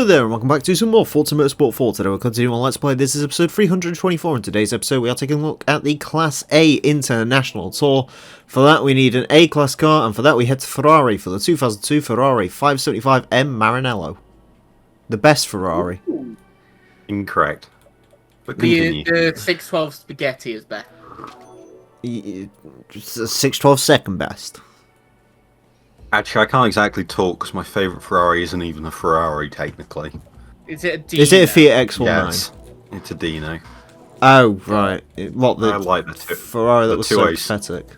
Hello there and welcome back to some more Forza Motorsport 4. Today we're continuing on Let's Play. This is episode 324. In today's episode we are taking a look at the Class A International Tour. For that we need an A-Class car, and for that we head to Ferrari for the 2002 Ferrari 575M Maranello. The best Ferrari. Incorrect. But the 612 Spaghetti is better. It's a 612 second best. Actually, I can't exactly talk because my favourite Ferrari isn't even a Ferrari, technically. Is it a Dino? Is it a Fiat X19? Yes, it's a Dino. Oh, right. What, the I like the Ferrari that was so 206. pathetic?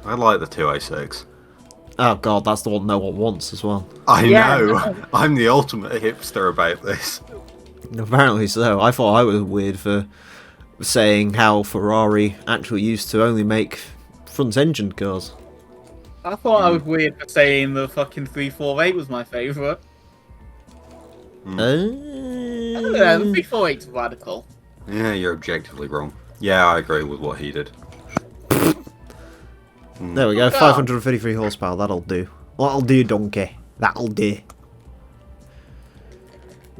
I like the 206. Oh god, that's the one no one wants as well. I Yeah. know. I'm the ultimate hipster about this. Apparently so. I thought I was weird for saying how Ferrari actually used to only make front-engine cars. I thought I was weird for saying the fucking 348 was my favourite. I don't know, the 348's radical. Yeah, you're objectively wrong. Yeah, I agree with what he did. There we go, 553 horsepower, that'll do. That'll do, donkey. That'll do.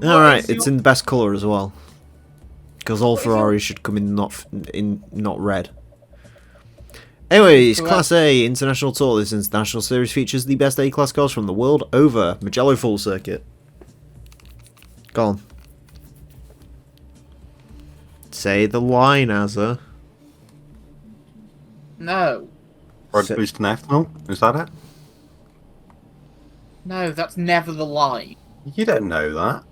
Alright, it's in the best colour as well. Because all Ferraris should come in not red. Anyways, Class A International Tour. This international series features the best A-Class cars from the world over. Mugello Full Circuit. Go on. Say the line, Azza. No. Rod boost and ethanol? Is that it? No, that's never the line. You don't know that.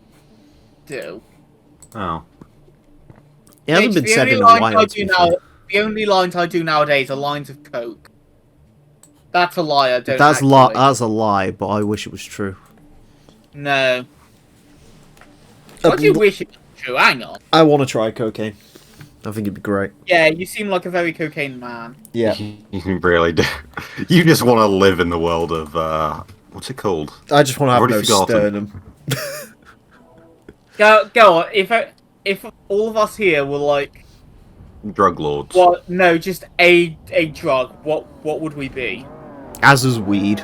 Do. Oh. It hasn't been said in a lines while. I do now, the only lines I do nowadays are lines of Coke. That's a lie, I don't That's actually. a lie, but I wish it was true. No. What do you wish it was true? Hang on. I want to try cocaine. I think it'd be great. Yeah, you seem like a very cocaine man. Yeah. You really do. You just want to live in the world of, what's it called? I just want to have Already no forgotten. sternum. Go on. If all of us here were like, Drug lords. what? No, just a drug. What would we be? Azza's weed.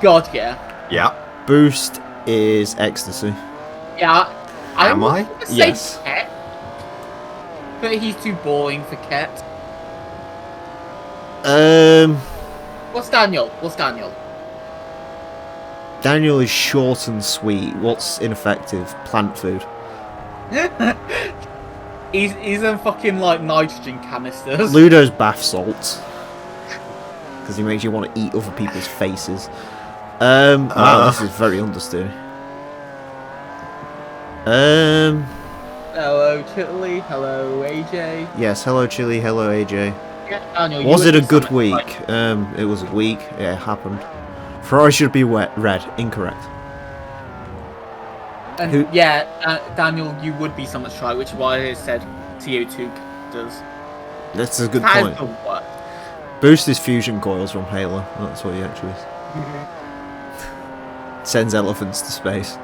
God, yeah. Yeah. Boost is ecstasy. Yeah. Am I? Gonna say Yes. Ket, but he's too boring for Ket. What's Daniel? Daniel is short and sweet. What's ineffective? Plant food. he's in fucking like nitrogen canisters. Ludo's bath salts. Because he makes you want to eat other people's faces. Wow, this is very understood. Hello, Chili. Hello, AJ. Yes, hello Chili, hello AJ. Yeah, Daniel, Was you it a would be good something week? like- It was a week. Yeah, it happened. Ferrari should be red. Incorrect. And Who- yeah, Daniel, you would be someone's try, which is why I said CO2 does. That's a good That is point. the worst. Boost is fusion coils from Halo. That's what he actually is. Sends elephants to space.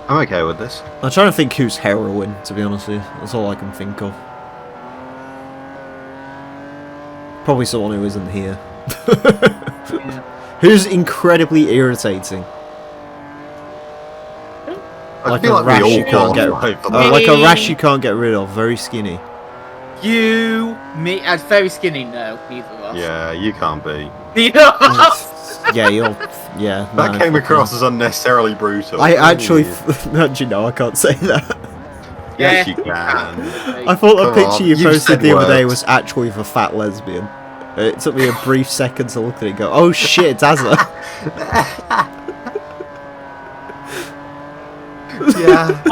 I'm okay with this. I'm trying to think who's heroin, to be honest with you. That's all I can think of. Probably someone who isn't here. Yeah. Who's incredibly irritating. I Like feel a like rash we you all can't get qualify for that. like a rash you can't get rid of. Very skinny. You, me, as very skinny. No, neither of us. Yeah, you can't be. Neither of us. Yeah, you're. Yeah. That no, came fuck across no. as unnecessarily brutal. I actually. Ooh. Actually, no, I can't say that. Yes, Yeah. you can. I thought the Come picture on, you you've posted said the other day words. was actually of a fat lesbian. It took me a brief second to look at it and go, oh shit, it's Azza. Yeah.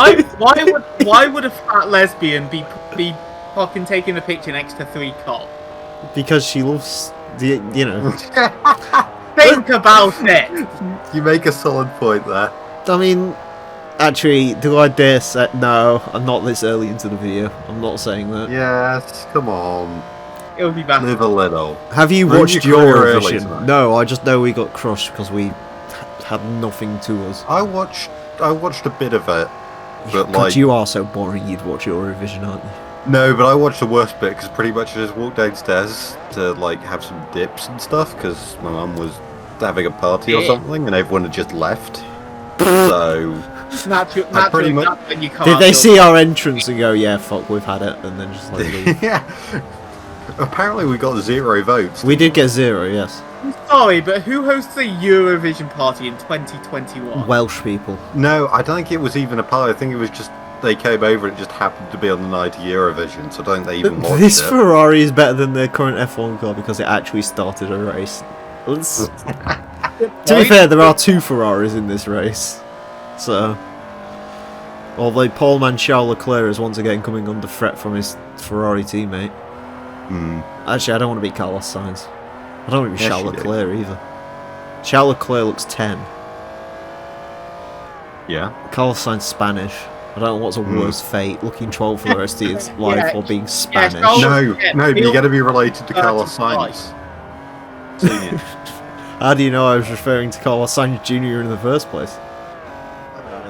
Why would a fat lesbian be fucking taking a picture next to 3 cops? Because she loves, you know. Think about it. You make a solid point there. I mean, actually, do I dare say... No, I'm not this early into the video. I'm not saying that. Yes, come on. It'll be back. Live a little. Have you Ruined watched your career early Eurovision? tonight. No, I just know we got crushed because we had nothing to us. I watched a bit of it, but God, like you are so boring you'd watch Eurovision, aren't you? no, but I watched the worst bit because pretty much I just walked downstairs to like have some dips and stuff because my mum was having a party or something, and everyone had just left. So pretty much. Did they see our entrance and go, "Yeah, fuck, we've had it," and then just like leave? Yeah. Apparently, we got 0 votes. We did get 0, yes. I'm sorry, but who hosts the Eurovision party in 2021? Welsh people. No, I don't think it was even a party. I think it was just they came over and it just happened to be on the night of Eurovision, so I don't think they even watched This it. Ferrari is better than their current F1 car because it actually started a race. To be fair, there are 2 Ferraris in this race. So, although Paul Charles Leclerc is once again coming under threat from his Ferrari teammate. Actually, I don't want to be Carlos Sainz. I don't want to be Charles Leclerc either. Charles Leclerc looks 10. Yeah. Carlos Sainz Spanish. I don't know what's a worse fate, looking troll for the rest of his life or being Spanish. No, but you got to be related to Carlos Sainz. Senior. How do you know I was referring to Carlos Sainz Jr. in the first place?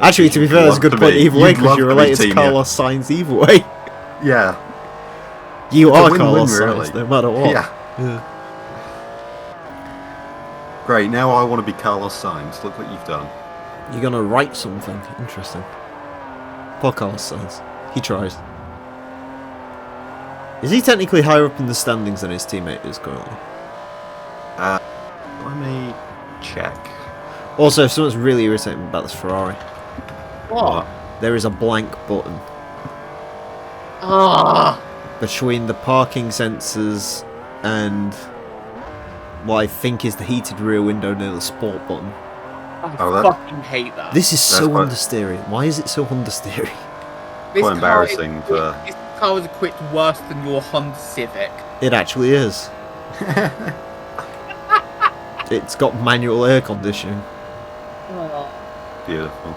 Actually, to be fair, that's a good point either way, because you're related to Carlos Sainz either way. Yeah. You are Carlos Sainz, no matter what. Yeah. Great, now I want to be Carlos Sainz. Look what you've done. You're going to write something. Interesting. Poor Carlos Sainz. He tries. Is he technically higher up in the standings than his teammate is currently? Let me check. Also, something's really irritating about this Ferrari. What? There is a blank button. Between the parking sensors and what I think is the heated rear window near the sport button. I fucking hate that. This is so understeering. Why is it so understeering? Quite embarrassing for... This car was equipped worse than your Honda Civic. It actually is. It's got manual air conditioning. Beautiful.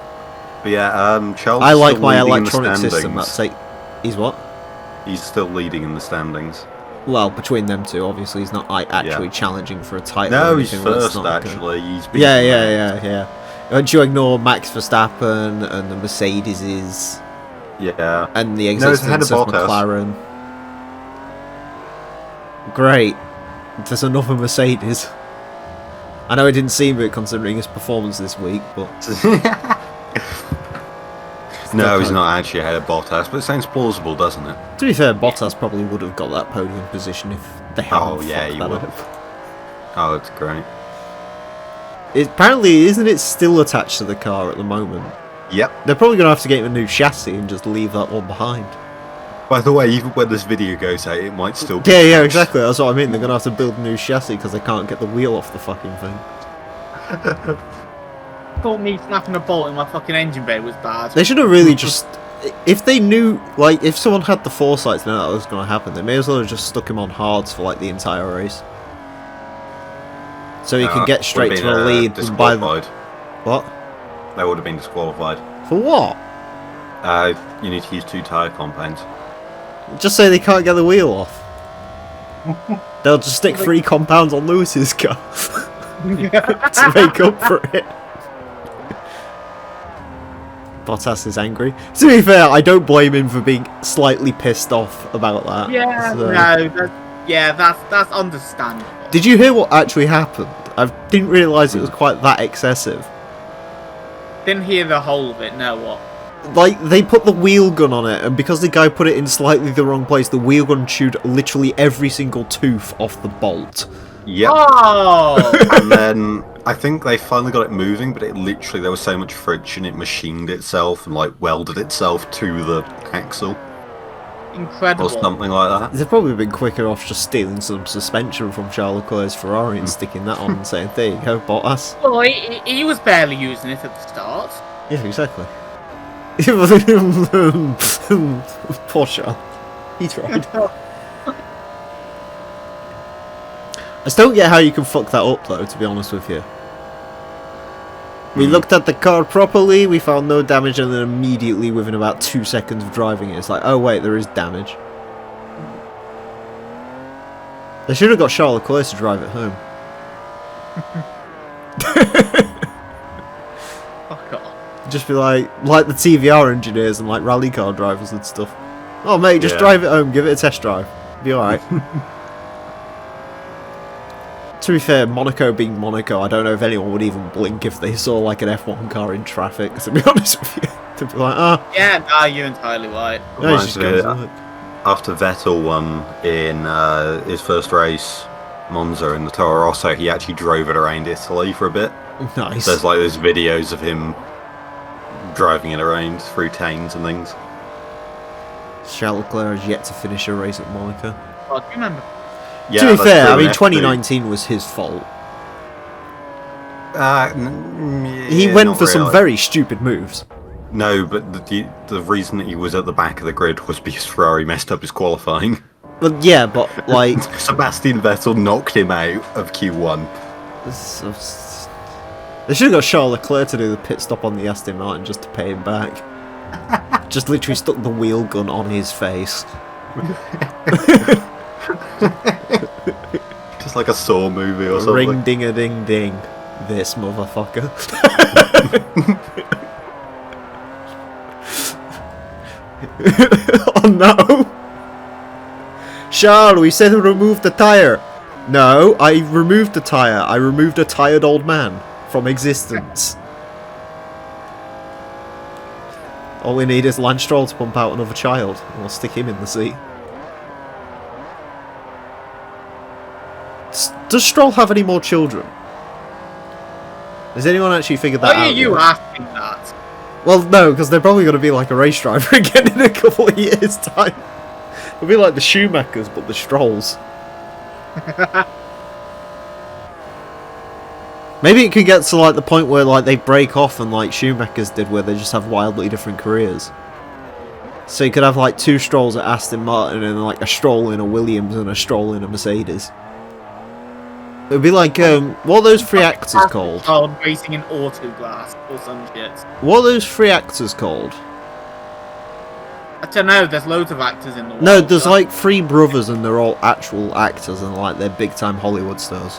But yeah, Charles I like still my leading electronic in the system. standings. He's what? He's still leading in the standings. Well, between them two, obviously, he's not actually challenging for a title. No, or he's anything, first, actually. He's yeah. Don't you ignore Max Verstappen and the Mercedes? Yeah. And the existence of McLaren. Great. There's another Mercedes. I know it didn't seem it considering his performance this week, but... No, he's not actually ahead of Bottas, but it sounds plausible, doesn't it? To be fair, Bottas probably would have got that podium position if they hadn't he would have. Oh, that's great. Apparently, isn't it still attached to the car at the moment? Yep. They're probably going to have to get a new chassis and just leave that one behind. By the way, even when this video goes out, it might still be... Yeah, exactly. That's what I mean. They're going to have to build a new chassis because they can't get the wheel off the fucking thing. Thought me snapping a bolt in my fucking engine bay was bad. They should have really just... If they knew... Like, if someone had the foresight to know that was going to happen, they may as well have just stuck him on hards for, like, the entire race. So he could get straight to the lead and buy the... What? They would have been disqualified. For what? You need to use 2 tyre compounds. Just say they can't get the wheel off. They'll just stick 3 compounds on Lewis's car to make up for it. Bottas is angry. To be fair, I don't blame him for being slightly pissed off about that. Yeah, so. That's understandable. Did you hear what actually happened? I didn't realise it was quite that excessive. Didn't hear the whole of it, no what? Like, they put the wheel gun on it, and because the guy put it in slightly the wrong place, the wheel gun chewed literally every single tooth off the bolt. Yep. Oh! And then I think they finally got it moving, but it literally, there was so much friction, it machined itself and like welded itself to the axle. Incredible. Or something like that. They've probably been quicker off just stealing some suspension from Charles Leclerc's Ferrari and sticking that on and saying, there you go, Bottas. Well, he was barely using it at the start. Yeah, exactly. Poor Charles. He tried. I just don't get how you can fuck that up, though, to be honest with you. We looked at the car properly, we found no damage, and then immediately, within about 2 seconds of driving it, it's like, oh wait, there is damage. They should have got Charles Leclerc to drive it home. Fuck off. Just be like the TVR engineers and like rally car drivers and stuff. Oh mate, just drive it home, give it a test drive. Be alright. To be fair, Monaco being Monaco, I don't know if anyone would even blink if they saw like an F1 car in traffic, to be honest with you. To be like, Yeah, nah, you're entirely right. no, he just goes, After Vettel won in his first race, Monza in the Toro Rosso, he actually drove it around Italy for a bit. nice. There's videos of him driving it around through towns and things. Charles Leclerc has yet to finish a race at Monaco. Oh, do you remember? Yeah, To be that's fair, true, I mean, F2. 2019 was his fault. He Yeah, went not for some really. very stupid moves. No, but the reason that he was at the back of the grid was because Ferrari messed up his qualifying. But yeah, but like, Sebastian Vettel knocked him out of Q1. they should have got Charles Leclerc to do the pit stop on the Aston Martin just to pay him back. Just literally stuck the wheel gun on his face. Just like a Saw movie or something. Ring ding a ding ding. This motherfucker. Oh no! Charles, we said remove the tyre. No, I removed the tyre. I removed a tired old man from existence. All we need is Lance Stroll to pump out another child, and we'll stick him in the seat. Does Stroll have any more children? Has anyone actually figured that Why out? are you yet? asking that? Well, no, because they're probably going to be like a race driver again in a couple of years' time. They'll be like the Schumachers, but the Strolls. Maybe it could get to like the point where like they break off and like Schumachers did, where they just have wildly different careers. So you could have like two Strolls at Aston Martin and like a Stroll in a Williams and a Stroll in a Mercedes. It would be like, what are those three actors called? Child racing in Autoglass or some shit. What are those three actors called? I don't know, there's loads of actors in the world. No, there's like three brothers and they're all actual actors and like they're big time Hollywood stars.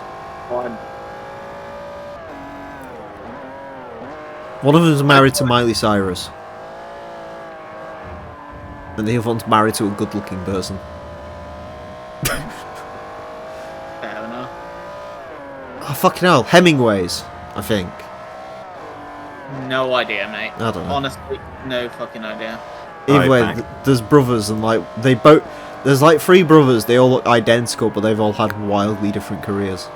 One of them's married to Miley Cyrus. And the other one's married to a good looking person. Fair enough. Oh fucking hell, Hemingways, I think. No idea, mate. I don't know. Honestly, no fucking idea. Either way, Right, there's brothers and like they both. There's like three brothers. They all look identical, but they've all had wildly different careers.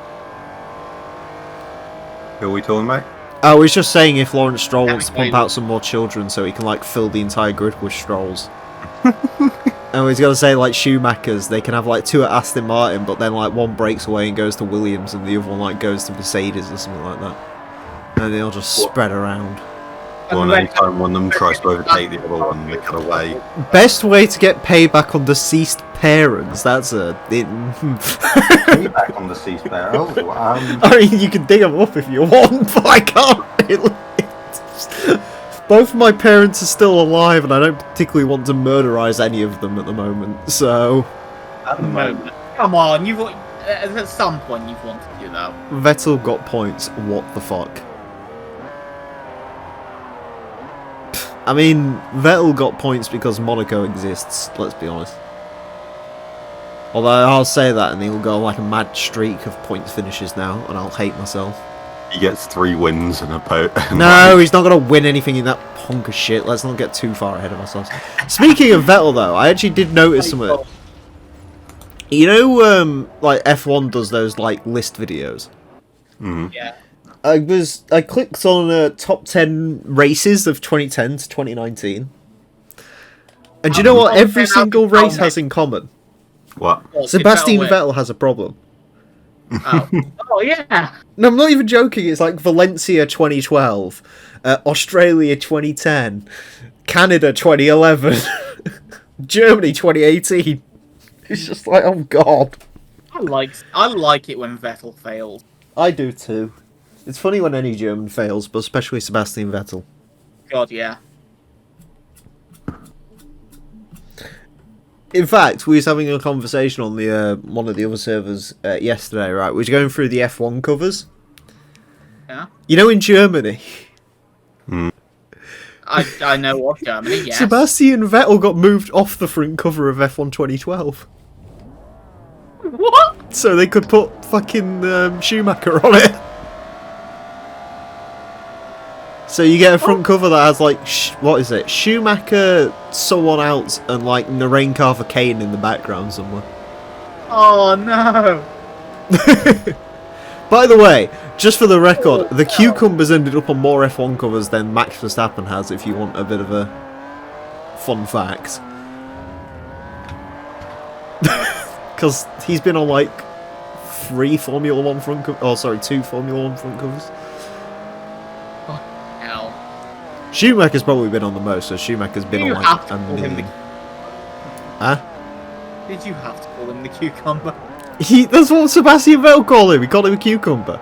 Who are we talking about? I was just saying if Lawrence Stroll wants to pump out some more children, so he can like fill the entire grid with Strolls. And he's got to say like Schumachers. They can have like two at Aston Martin, but then like one breaks away and goes to Williams, and the other one like goes to Mercedes or something like that. And they'll just spread around. Well, anytime one of them tries to overtake the other one, they cut away. Best way to get payback on deceased parents. That's a. Back on the deceased pair. I mean, you can dig them up if you want, but I can't really. Both my parents are still alive, and I don't particularly want to murderize any of them at the moment. So, At the moment. Come on, at some point you've wanted to do that. Vettel got points. What the fuck? I mean, Vettel got points because Monaco exists, let's be honest. Although I'll say that and he'll go on like a mad streak of points finishes now, and I'll hate myself. He gets 3 wins and a boat. No, he's not going to win anything in that punk of shit. Let's not get too far ahead of ourselves. Speaking of Vettel though, I actually did notice something. You know, like F1 does those like list videos? Yeah. I clicked on top 10 races of 2010 to 2019. And do you know what every single race has in common? What? Well, Sebastian Vettel Vettel has a problem. Oh. Oh, yeah. No, I'm not even joking. It's like Valencia 2012, Australia 2010, Canada 2011, Germany 2018. It's just like, oh god. I like it when Vettel fails. I do too. It's funny when any German fails, but especially Sebastian Vettel. God, yeah. In fact, we was having a conversation on the one of the other servers yesterday, right? We was going through the F1 covers. Yeah. You know, in Germany, I know of Germany, yes. Sebastian Vettel got moved off the front cover of F1 2012. What? So they could put fucking Schumacher on it. So you get a front cover that has like, what is it? Schumacher, someone else, and like Narain Carver Kane in the background somewhere. Oh no! By the way, just for the record, the Cucumbers ended up on more F1 covers than Max Verstappen has, if you want a bit of a fun fact. Because he's been on like 3 Formula 1 front covers. Oh, sorry, 2 Formula 1 front covers. Ow. Schumacher's probably been on the most, so Schumacher's been on like a million. Huh? Did you have to call him the cucumber? That's what Sebastian Vettel called him. He called him a cucumber.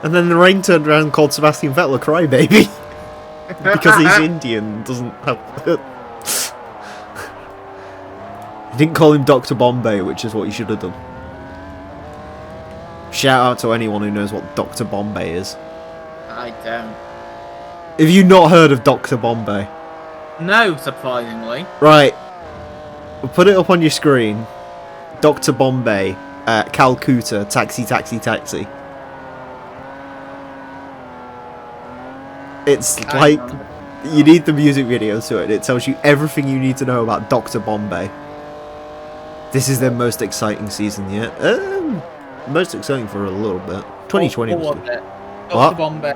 And then the rain turned around and called Sebastian Vettel a crybaby. Because he's Indian and doesn't have... He didn't call him Dr. Bombay, which is what he should have done. Shout out to anyone who knows what Dr. Bombay is. I don't. Have you not heard of Dr. Bombay? No, surprisingly. Right. We'll put it up on your screen. Dr. Bombay, Calcutta, taxi, taxi, taxi. It's like, you need the music video to it. It tells you everything you need to know about Dr. Bombay. This is their most exciting season yet. Most exciting for a little bit. 2020 was good. Dr. Bombay.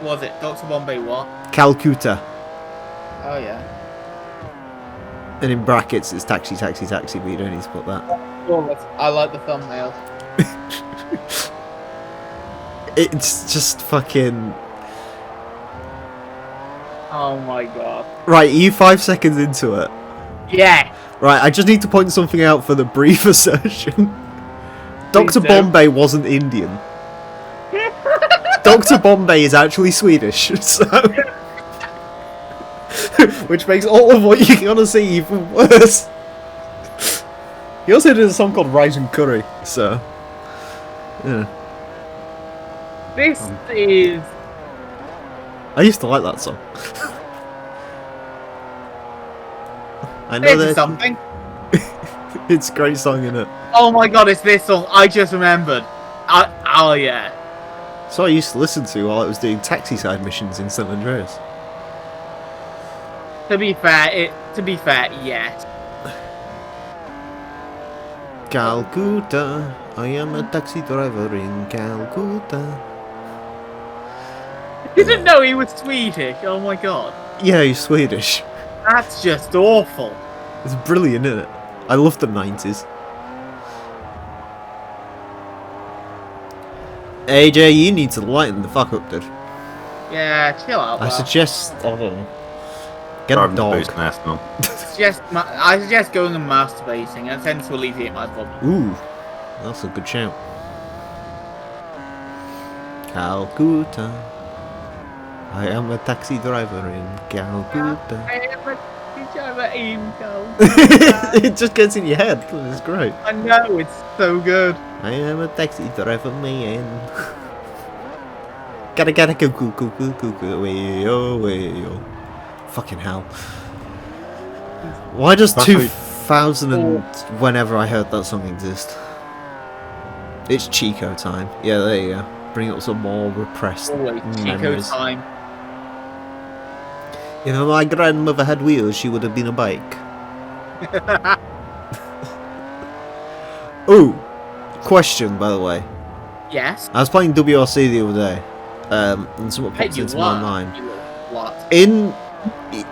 Was it? Dr. Bombay what? Calcutta. Oh yeah. And in brackets it's taxi, taxi, taxi, but you don't need to put that. Oh, I like the thumbnail. It's just fucking... Oh my god. Right, are you 5 seconds into it? Yeah. Right, I just need to point something out for the brief assertion. Dr. Bombay wasn't Indian. Dr. Bombay is actually Swedish, so... Which makes all of what you're gonna see even worse. He also did a song called Rising Curry, so... Yeah. This is... I used to like that song. I know This is that something. it's a great song, isn't it? Oh my god, it's this song. I just remembered. Oh yeah. So I used to listen to while I was doing taxi side missions in St Andreas. To be fair, yes. Calcutta, I am a taxi driver in Calcutta. Didn't know he was Swedish. Oh my god. Yeah, he's Swedish. That's just awful. It's brilliant, isn't it? I love the 90s. AJ, you need to lighten the fuck up, dude. Yeah, chill out. I Well. suggest, I don't know, get a dog. I suggest going and masturbating and tend to alleviate my problem. Ooh, that's a good shout. Calcutta, I am a taxi driver in Calcutta. I am a taxi driver in Calcutta. It just gets in your head. It's great. I know, it's so good. I am a taxi driver, man. Gotta go, go, way, oh. Fucking hell. Why does 2000 and whenever I heard that song exist? It's Chico time. Yeah, there you go. Bring up some more repressed Always Chico memories. time. If my grandmother had wheels, she would have been a bike. Ooh, question by the way. Yes. I was playing WRC the other day, and something popped into my mind. In,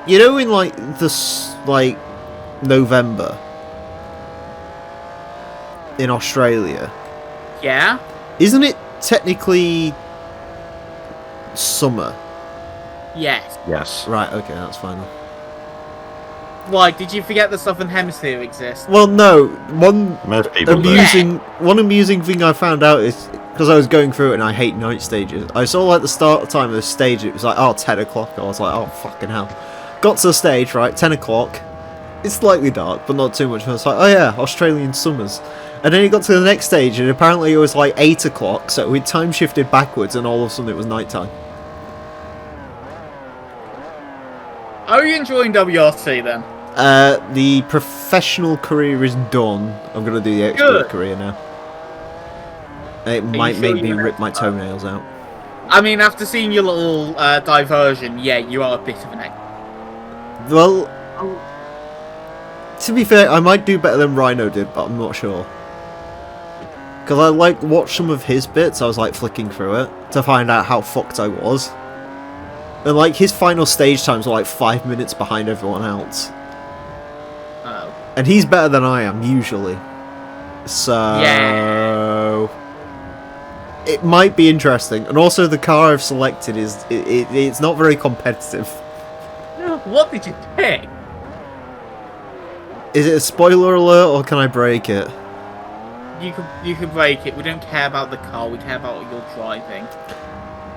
you know, in like this, like November in Australia. Yeah. Isn't it technically summer? Yes. Yes. Right. Okay, that's fine. Why? Did you forget the Southern Hemisphere exists? Well, no. One Most people amusing thing I found out is because I was going through it and I hate night stages. I saw like the start time of the stage. It was like 10 o'clock. I was like, oh fucking hell. Got to the stage, right? 10 o'clock. It's slightly dark, but not too much. I was like, oh yeah, Australian summers. And then it got to the next stage, and apparently it was like 8 o'clock. So we time shifted backwards, and all of a sudden it was nighttime. Are you enjoying WRC then? The professional career is done. I'm gonna do the expert career now. It might make me rip my toenails out. I mean, after seeing your little diversion, yeah, you are a bit of an egg. Well, to be fair, I might do better than Rhino did, but I'm not sure. Because I watched some of his bits, I was flicking through it to find out how fucked I was. And his final stage times were 5 minutes behind everyone else. Oh. And he's better than I am, usually. So... Yeah. It might be interesting. And also the car I've selected is... It's not very competitive. What did you pick? Is it a spoiler alert, or can I break it? You can break it. We don't care about the car. We care about what you're driving.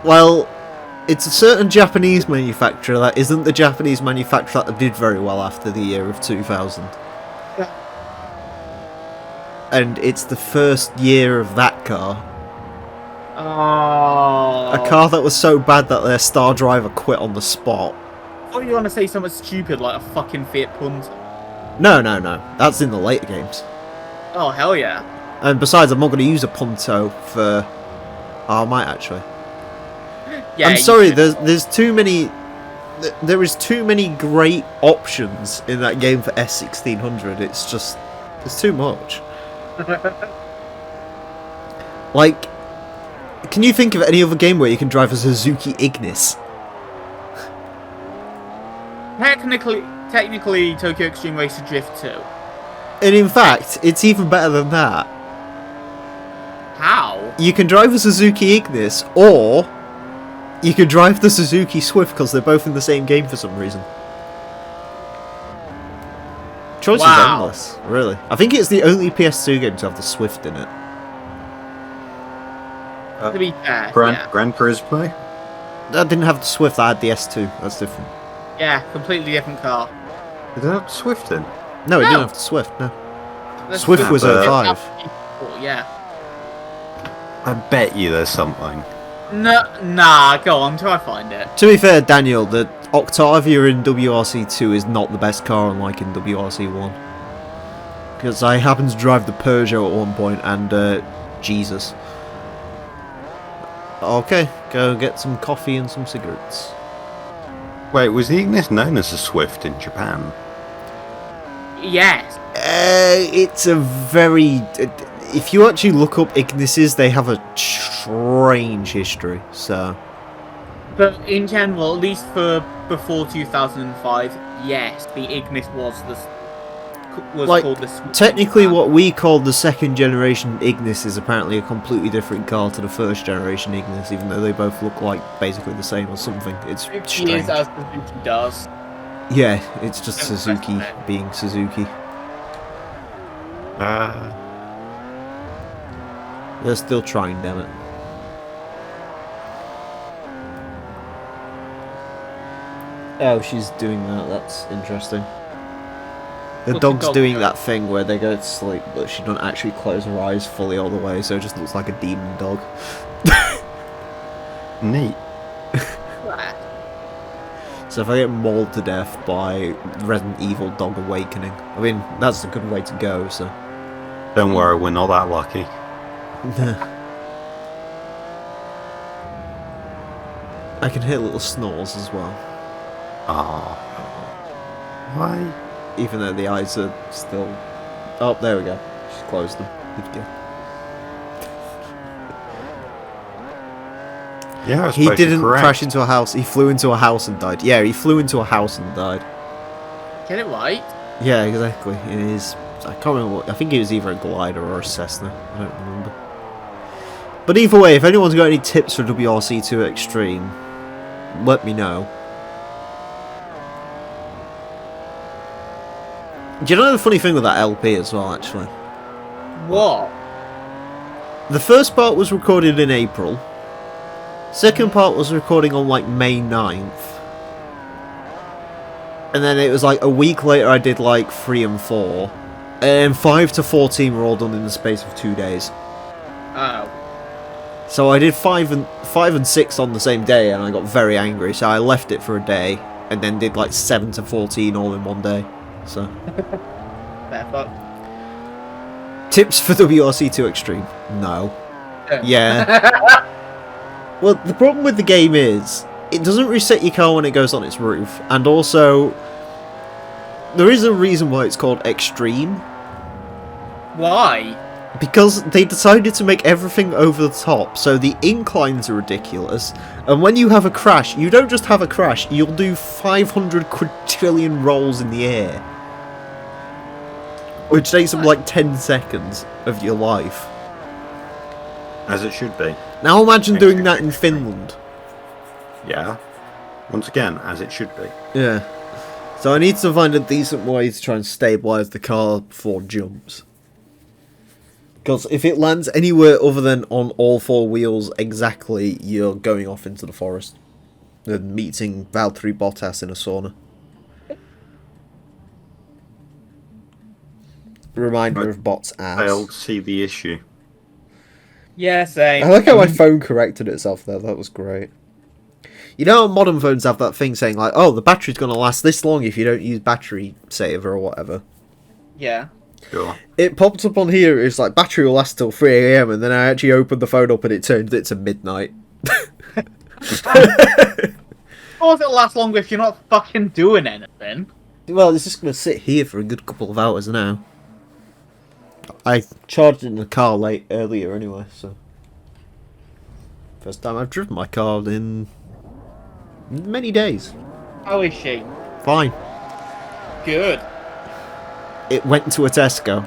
Well, it's a certain Japanese manufacturer that isn't the Japanese manufacturer that did very well after the year of 2000. Yeah. And it's the first year of that car. Oh. A car that was so bad that their star driver quit on the spot. Oh, you want to say something stupid like a fucking Fiat Punto? No. That's in the later games. Oh, hell yeah. And besides, I'm not going to use a Punto for... Oh, I might actually. Yeah, I'm sorry, there's too many... There is too many great options in that game for S1600. It's just... There's too much. Can you think of any other game where you can drive a Suzuki Ignis? Technically, Tokyo Extreme Racer Drift 2. And in fact, it's even better than that. How? You can drive a Suzuki Ignis, or you can drive the Suzuki Swift because they're both in the same game for some reason. Choice is endless, really. I think it's the only PS2 game to have the Swift in it. To be fair, Gran Turismo? I didn't have the Swift, I had the S2. That's different. Yeah, completely different car. Did it have Swift in? No, it didn't have the Swift, no. Swift was 05. Yeah. I bet you there's something. Nah, go on, try to find it. To be fair, Daniel, the Octavia in WRC2 is not the best car unlike in WRC1. Because I happened to drive the Peugeot at one point, and Jesus. Okay, go get some coffee and some cigarettes. Wait, was the Ignis known as a Swift in Japan? Yes. It's a very... If you actually look up Ignises, they have a strange history, so... But in general, at least for before 2005, yes, the Ignis was called the Swift. Technically, what we call the second generation Ignis is apparently a completely different car to the first generation Ignis, even though they both look like basically the same or something. It's strange. It is as Suzuki does. Yeah, it's just Suzuki being Suzuki. They're still trying, damn it. Oh, she's doing that. That's interesting. The dog's doing that thing where they go to sleep, but she doesn't actually close her eyes fully all the way, so it just looks like a demon dog. Neat. So if I get mauled to death by Resident Evil Dog Awakening, I mean, that's a good way to go, so... Don't worry, we're not that lucky. I can hear little snores as well. Ah. Why? Even though the eyes are still... Oh, there we go. She's closed them. Good go. Yeah, he didn't crash into a house. He flew into a house and died. Yeah, he flew into a house and died. Get it right? Yeah, exactly. It is... I can't remember what... I think it was either a glider or a Cessna. I don't remember. But either way, if anyone's got any tips for WRC2 Extreme, let me know. Do you know the funny thing with that LP as well, actually? What? The first part was recorded in April. Second part was recording on like May 9th. And then it was like a week later I did like 3 and 4. And 5 to 14 were all done in the space of 2 days. Oh. So I did 5 and 6 on the same day and I got very angry, so I left it for a day. And then did like 7 to 14 all in one day. So, Fair fuck. tips for WRC2 Extreme? No. Yeah. Well, the problem with the game is it doesn't reset your car when it goes on its roof, and also there is a reason why it's called Extreme. Why? Because they decided to make everything over the top, so the inclines are ridiculous, and when you have a crash, you don't just have a crash, you'll do 500 quadrillion rolls in the air. Which takes them like 10 seconds of your life. As it should be. Now imagine doing that in Finland. Yeah. Once again, as it should be. Yeah. So I need to find a decent way to try and stabilise the car before it jumps. Because if it lands anywhere other than on all four wheels exactly, you're going off into the forest. And meeting Valtteri Bottas in a sauna. Reminder of Bot's ass. I'll see the issue. Yeah, same. I like how my phone corrected itself there, that was great. You know, modern phones have that thing saying like, oh, the battery's going to last this long if you don't use battery saver or whatever. Yeah. Sure. It popped up on here, it's like, battery will last till 3 AM, and then I actually opened the phone up and it turned it to midnight. Of course it'll last longer if you're not fucking doing anything. Well, it's just going to sit here for a good couple of hours now. I charged it in the car earlier anyway, so... First time I've driven my car in many days. How is she? Fine. Good. It went to a Tesco.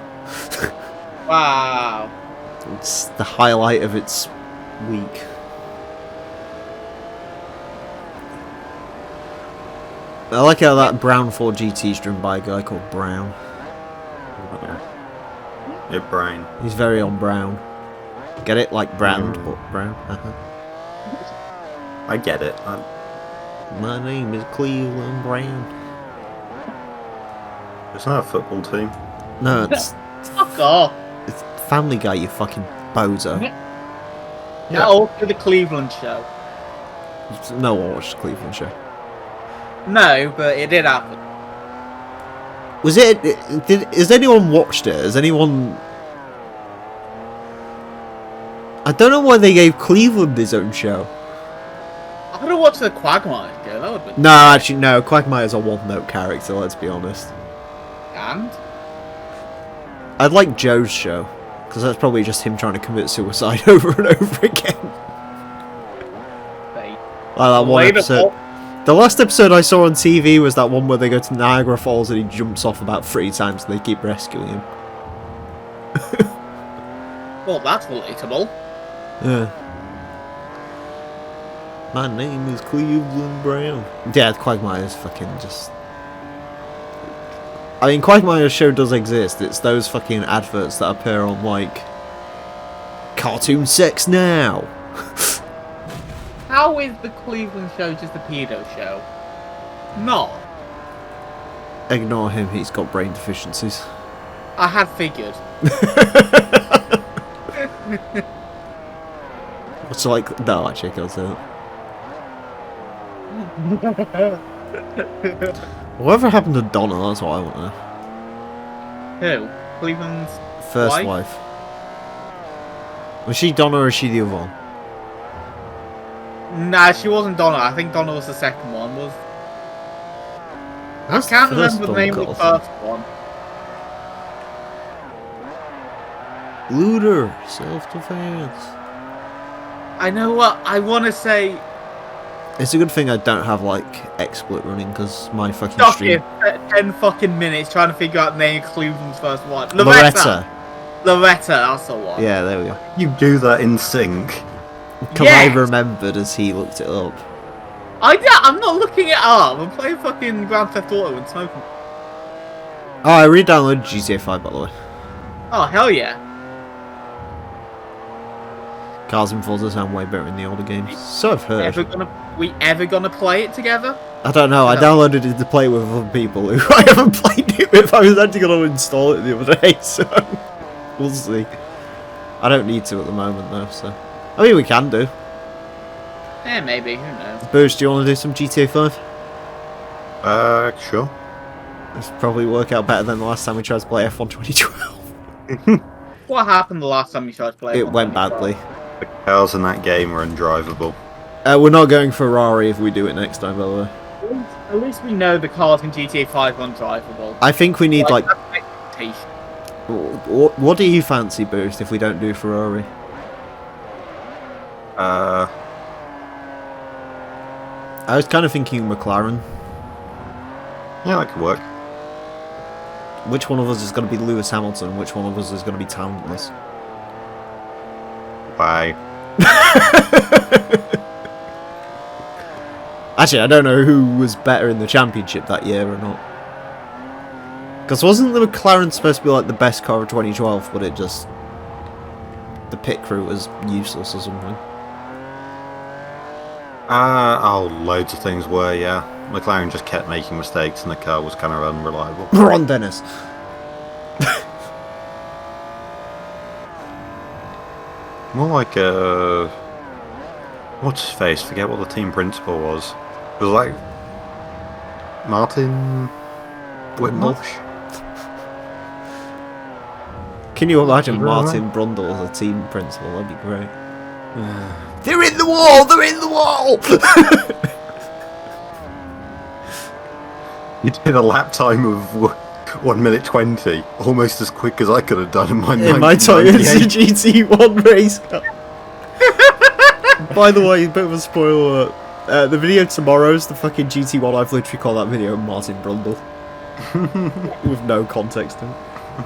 Wow. It's the highlight of its week. I like how that brown Ford GT is driven by a guy called Brown. Your brain. He's very on brown. Get it? Like brand, but brown. I get it. My name is Cleveland Brown. It's not a football team. No, it's Fuck off. it's Family Guy, you fucking bozo. Yeah. All for the Cleveland show. No one watched the Cleveland show. No, but it did happen. Was it? Has anyone watched it? Has anyone? I don't know why they gave Cleveland his own show. I could have watched the Quagmire show. That would have been. No, actually, no. Quagmire's a one-note character. Let's be honest. And? I'd like Joe's show because that's probably just him trying to commit suicide over and over again. Like that one episode. The last episode I saw on TV was that one where they go to Niagara Falls and he jumps off about 3 times and they keep rescuing him. Well, that's relatable. Yeah. My name is Cleveland Brown. Yeah, Quagmire's fucking just... I mean, Quagmire's show does exist. It's those fucking adverts that appear on, like... Cartoon Sex Now! How is the Cleveland show just a pedo show? Not. Ignore him, he's got brain deficiencies. I had figured. What's like... No, actually, I can't say that. Whatever happened to Donna, that's what I want to know. Who? Cleveland's First wife. Was she Donna or is she the other one? Nah, she wasn't Donna. I think Donna was the second one. I can't remember the name of the first one. Looter, self-defense. I know what I want to say. It's a good thing I don't have like XSplit running because my fucking Stop stream. it! 10 fucking minutes trying to figure out the name of Cleveland's first one. Loretta. Loretta, that's the one. Yeah, there we go. You do that in sync. Because I remembered as he looked it up. I'm not looking it up. I'm playing fucking Grand Theft Auto and smoking. Oh, I re-downloaded GTA 5 by the way. Oh hell yeah! Cars and Forza sound way better in the older games. So I've heard. We ever gonna play it together? I don't know. I downloaded it to play with other people who I haven't played it with. I was actually going to install it the other day, so we'll see. I don't need to at the moment though, so I mean we can do. Yeah, maybe. Who knows? Boosh, do you want to do some GTA 5? Sure. It's probably work out better than the last time we tried to play F1 2012. What happened the last time you tried to play? It went badly. The cars in that game are undrivable. We're not going Ferrari if we do it next time, by the way. At least we know the cars in GTA 5 are undrivable. I think we need, like... That's an expectation. What do you fancy, Boost, if we don't do Ferrari? Uh, I was kind of thinking McLaren. yeah, that could work. Which one of us is going to be Lewis Hamilton? Which one of us is going to be talentless? Bye. Actually, I don't know who was better in the championship that year or not. Because wasn't the McLaren supposed to be like the best car of 2012, but it just... the pit crew was useless or something? Loads of things were, yeah. McLaren just kept making mistakes and the car was kind of unreliable. Ron Dennis. More like what's his face? Forget what the team principal was. It was like Martin Whitmarsh. Can you imagine Martin Brundle as a team principal? That'd be great. They're in the wall! They're in the wall! You did a lap time of 1 minute 20, almost as quick as I could have done in my Toyota GT1 race car. By the way, a bit of a spoiler. The video tomorrow's the fucking GT1. I've literally called that video Martin Brundle. With no context in it.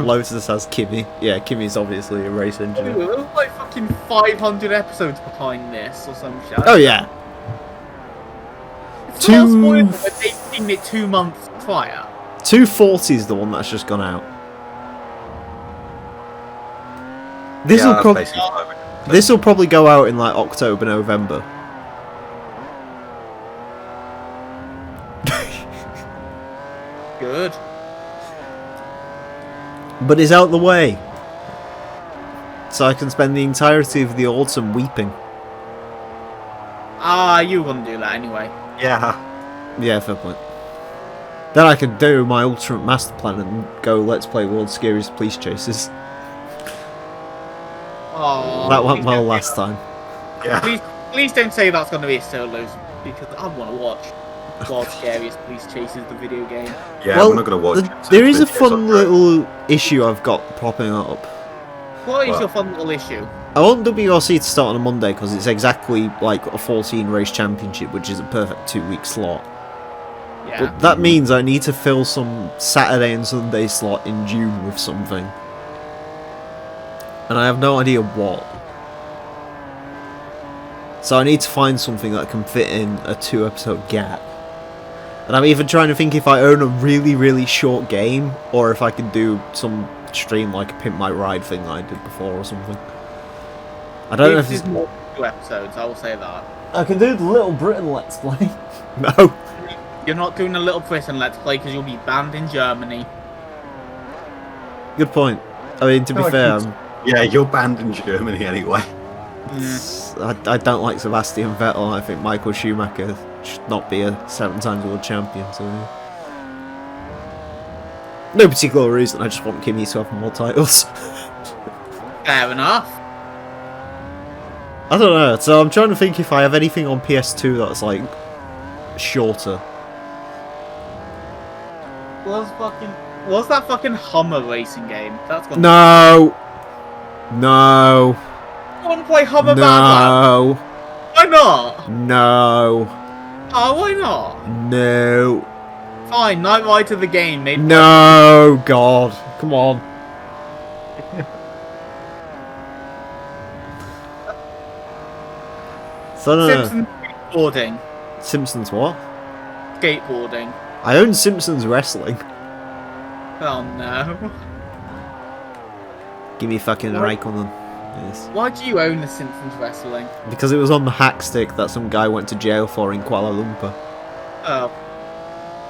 Lotus has Kimmy. Yeah, Kimmy's obviously a race engineer. There was like fucking 500 episodes behind this or some shit. Oh yeah. It's not spoiled that they've seen it 2 months prior. 240 is the one that's just gone out. This will probably go out in like October, November. Good. But it's out the way. So I can spend the entirety of the autumn weeping. You wouldn't do that anyway. Yeah. Yeah, fair point. Then I can do my ultimate master plan and go let's play World's Scariest Police Chases. Oh, That went well last time. Yeah. Please don't say that's going to be a solos, because I want to watch World's Scariest Police Chases, the video game. Yeah, well, we're not going to watch it. There is a fun little issue I've got popping up. What is your fun little issue? I want WRC to start on a Monday because it's exactly like a 14 race championship, which is a perfect 2-week slot. Yeah. But that means I need to fill some Saturday and Sunday slot in June with something. And I have no idea what. So I need to find something that can fit in a 2-episode gap. And I'm even trying to think if I own a really, really short game, or if I can do some stream like a Pimp My Ride thing that I did before or something. I don't know if it's more than 2 episodes, I will say that. I can do the Little Britain Let's Play. No. You're not doing a Little Britain Let's Play because you'll be banned in Germany. Good point. I mean, to be fair, yeah, you're banned in Germany anyway. I don't like Sebastian Vettel. I think Michael Schumacher should not be a 7-time world champion. So no particular reason. I just want Kimi to have more titles. Fair enough. I don't know. So I'm trying to think if I have anything on PS2 that's like shorter. What's that fucking Hummer racing game? That's gonna... No. No. I want to play Hummer Bad No. Lab. Why not? No. Oh, why not? No. Fine, Night Ride to the game. Maybe. No. God. Come on. So, no. Simpsons skateboarding. Simpsons what? Skateboarding. I own Simpsons Wrestling. Oh no. Give me fucking Raikkonen. Yes. Why do you own the Simpsons Wrestling? Because it was on the hack stick that some guy went to jail for in Kuala Lumpur. Oh.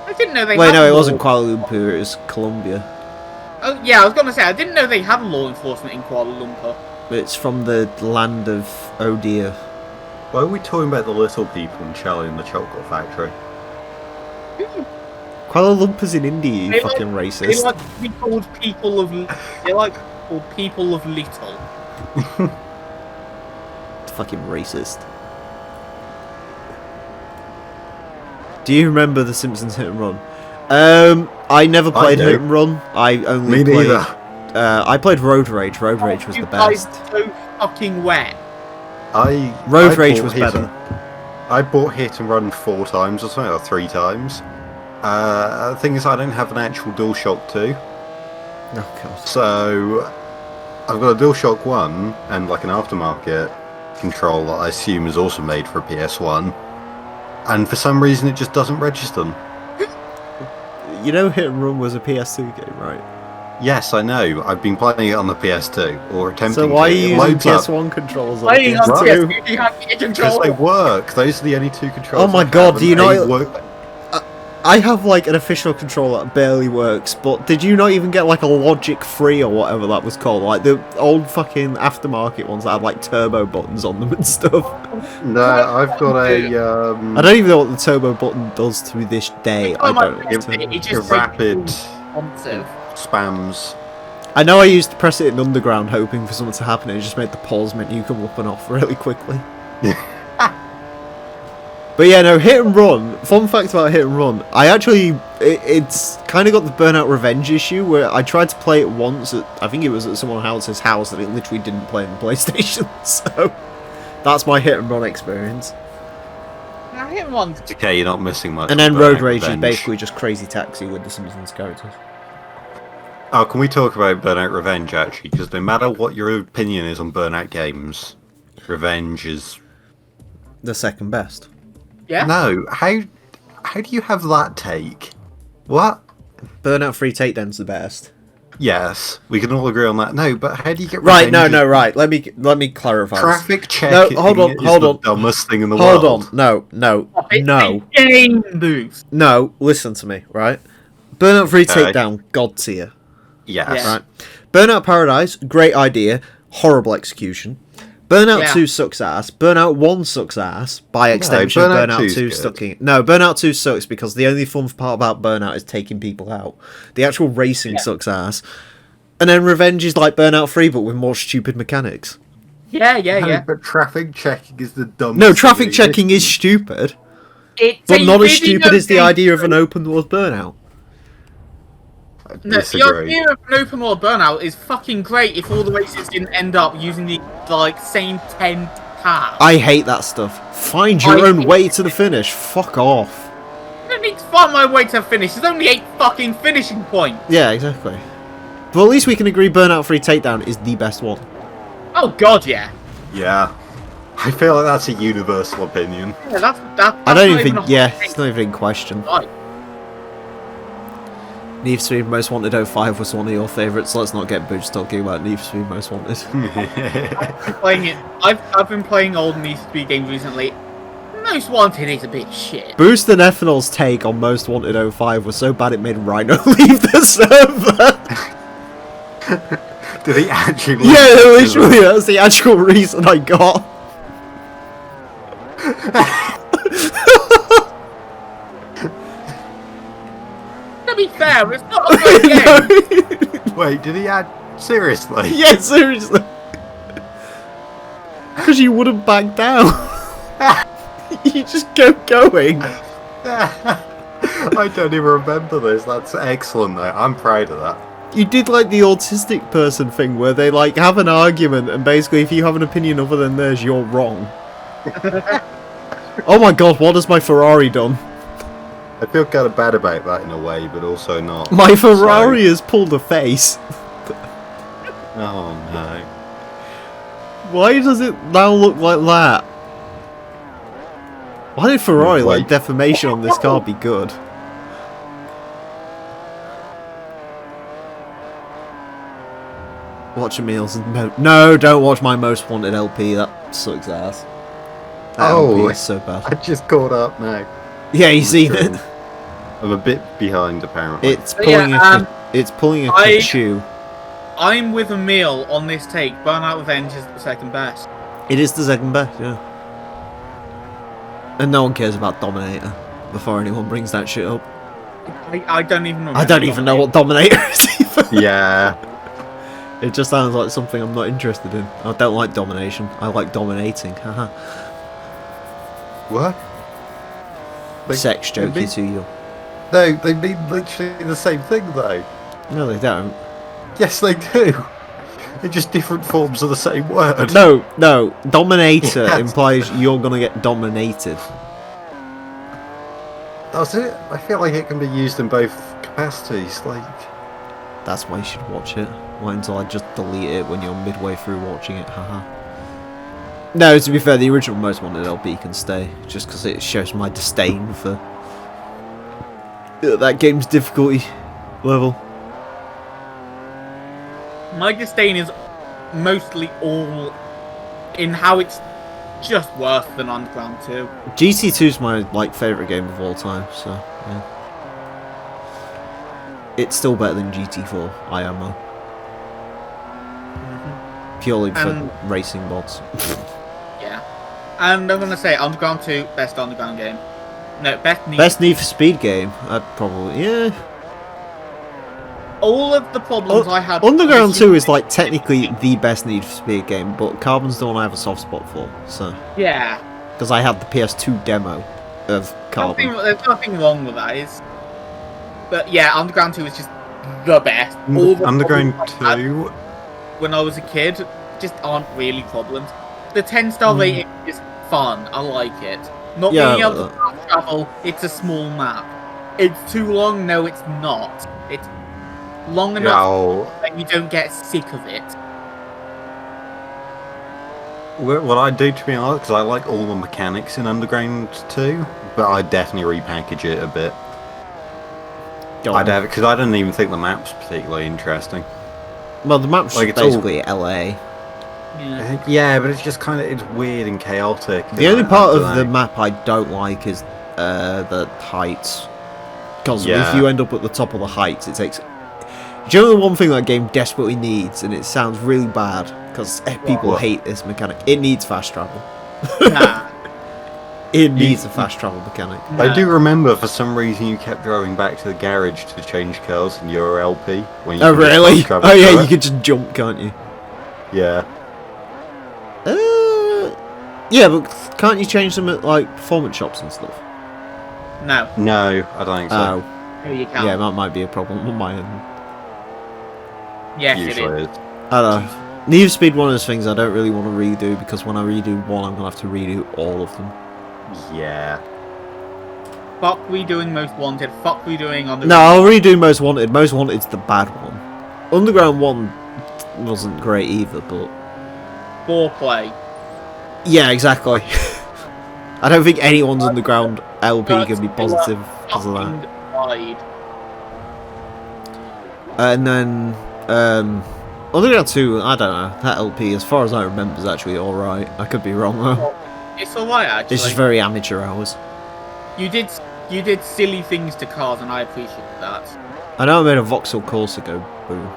I didn't know they Wait, had no, it law. wasn't Kuala Lumpur, it was Colombia. Oh, yeah, I was going to say, I didn't know they had law enforcement in Kuala Lumpur. It's from the land of oh dear. Why are we talking about the little people and Charlie in the Chocolate Factory? Kuala Lumpur's in India, you They fucking They racist. like to be called people of. They like to be called people of little. Fucking racist. Do you remember The Simpsons Hit and Run? I never played do. Hit and Run. I only Me played. neither. I played Road Rage. Road Rage was You the guys best. are so fucking wet. Road I Rage bought was Hit better. I bought Hit and Run 4 times or something, or 3 times. The thing is, I don't have an actual DualShock 2, Oh god. so I've got a DualShock 1 and like an aftermarket control that I assume is also made for a PS1, and for some reason it just doesn't register. You know Hit and Run was a PS2 game, right? Yes, I know. I've been playing it on the PS2, or attempting So why are to. you It using loads up PS1 controls on Playing on PS2? PS2, you have to get because control. they work. Those are the only 2 controls. Oh my I have, God, do you and they not- work? I have like an official controller that barely works, but did you not even get like a Logic Free or whatever that was called? Like the old fucking aftermarket ones that had like turbo buttons on them and stuff. No, I've got a I don't even know what the turbo button does to this day. I don't know. What's turbo. It just rapid responsive. spams. I know I used to press it in Underground hoping for something to happen and it just made the pause menu come up and off really quickly. But yeah, no, Hit and Run, fun fact about Hit and Run, I actually, it's kind of got the Burnout Revenge issue where I tried to play it once, I think it was at someone else's house and it literally didn't play on the PlayStation, so that's my Hit and Run experience. I hit one. Okay, you're not missing much. And then with Road Burnout Rage is Revenge. basically just Crazy Taxi with the Simpsons characters. Oh, can we talk about Burnout Revenge actually? Because no matter what your opinion is on Burnout games, Revenge is The second best. Yeah. no. How do you have that take? What? Burnout Free Takedown's the best. Yes, we can all agree on that. No, but how do you get Right, Revenge? right. Let me clarify. Traffic check. No, hold on, is hold the on. dumbest thing in the Hold world. on. No. Game boost. No, listen to me, right? Burnout Free Okay. Takedown, God tier. Yes. Yeah. Right. Burnout Paradise, great idea, horrible execution. Burnout Yeah. 2 sucks ass. Burnout 1 sucks ass. By extension, Burnout Burnout 2's 2 good. sucking. No, Burnout 2 sucks because the only fun part about Burnout is taking people out. The actual racing sucks ass. And then Revenge is like Burnout 3 but with more stupid mechanics. Yeah. No, but traffic checking is the dumbest. No, thing traffic that checking is stupid, It's but a not as video stupid as the game. idea of an open world Burnout. I No, the disagree. idea of an open world Burnout is fucking great if all the races didn't end up using the same 10 cars. I hate that stuff. Find your I own hate way to the finish. Fuck off. I don't need to find my way to finish. There's only 8 fucking finishing points. Yeah, exactly. But at least we can agree Burnout Free Takedown is the best one. Oh god, yeah. Yeah, I feel like that's a universal opinion. Yeah, that's I don't not even a think. Yeah, hot it's not even in question. take. Right. Need for Speed Most Wanted 05 was one of your favourites. Let's not get Boots talking about Need for Speed Most Wanted. Playing it. I've been playing old Need for Speed games recently. Most Wanted is a bit shit. Boost and Ethanol's take on Most Wanted 05 was so bad it made Rhino leave the server. Did he actually? Yeah, literally, that's the actual reason I got. To be fair, it's not a good game. Wait, did he add? Seriously? Yeah, seriously. Because you wouldn't back down. You just kept going. I don't even remember this. That's excellent though. I'm proud of that. You did like the autistic person thing where they like have an argument and basically if you have an opinion other than theirs, you're wrong. Oh my god, what has my Ferrari done? I feel kind of bad about that in a way, but also not. My Ferrari has pulled a face. Oh no. Why does it now look like that? Why did Ferrari Wait. like defamation on this car be good? Watch Emil's no, don't watch my Most Wanted LP. That sucks ass. That Oh. LP is so bad. I just caught up now. Yeah, you seen it. I'm a bit behind apparently. It's But pulling yeah, it's pulling a I- Kachu. I'm with Emil on this take. Burnout Revenge is the second best. It is the second best, yeah. And no one cares about Dominator before anyone brings that shit up. I don't even remember. I don't even know what Dominator is either. Yeah. It just sounds like something I'm not interested in. I don't like domination. I like dominating. Haha. What? Sex jokey to you. No, they mean literally the same thing, though. No, they don't. Yes, they do. They're just different forms of the same word. No. Dominator Yes. implies you're gonna get dominated. That's it. I feel like it can be used in both capacities. Like, That's why you should watch it. Why until I just delete it when you're midway through watching it, haha. No, to be fair, the original Most Wanted LP can stay, just because it shows my disdain for that game's difficulty level. My disdain is mostly all in how it's just worse than Underground 2. GT2 is my favourite game of all time, so yeah. It's still better than GT4, IMO. Purely for racing mods. Yeah. And I'm going to say Underground 2, best Underground game. No, Best Need for Speed game? I'd probably, yeah. All of the problems I had... Underground 2 is technically the best Need for Speed game, but Carbon's the one I have a soft spot for, so... Yeah. Because I had the PS2 demo of Carbon. There's nothing wrong with that. But yeah, Underground 2 is just the best. All the Underground problems I had 2. when I was a kid just aren't really problems. The 10-star rating is fun. I like it. Not being able to fast travel, it's a small map. It's too long? No, it's not. It's long enough that you don't get sick of it. What I do, to be honest, because I like all the mechanics in Underground 2, but I definitely repackage it a bit. I'd have it because I didn't even think the map's particularly interesting. Well, the map's basically LA. Yeah. But it's just it's weird and chaotic. The only part of the map I don't like is the heights. Because if you end up at the top of the heights, it takes... Do you know the one thing that game desperately needs, and it sounds really bad, because people hate this mechanic? It needs fast travel. Nah. It needs a fast travel mechanic. I do remember for some reason you kept driving back to the garage to change cars in your LP. When you really? Oh yeah, you could just jump, can't you? Yeah. Yeah, but can't you change them at performance shops and stuff? No. No, I don't think so. Oh. No, you can't. Yeah, that might be a problem on my end. Yes, Usually it is. I don't know. Need for Speed, one of those things I don't really want to redo, because when I redo one, I'm going to have to redo all of them. Yeah. Fuck redoing Most Wanted. Fuck redoing Underground. No, I'll redo Most Wanted. Most Wanted's the bad one. Underground 1 wasn't great either, but... Foreplay. Yeah, exactly. I don't think anyone's Underground LP can be positive because of that. Wide. And then... Underground 2, I don't know. That LP, as far as I remember, is actually alright. I could be wrong, though. It's alright, actually. It's just very amateur hours. You did silly things to cars, and I appreciate that. I know I made a Vauxhall Corsa go boom.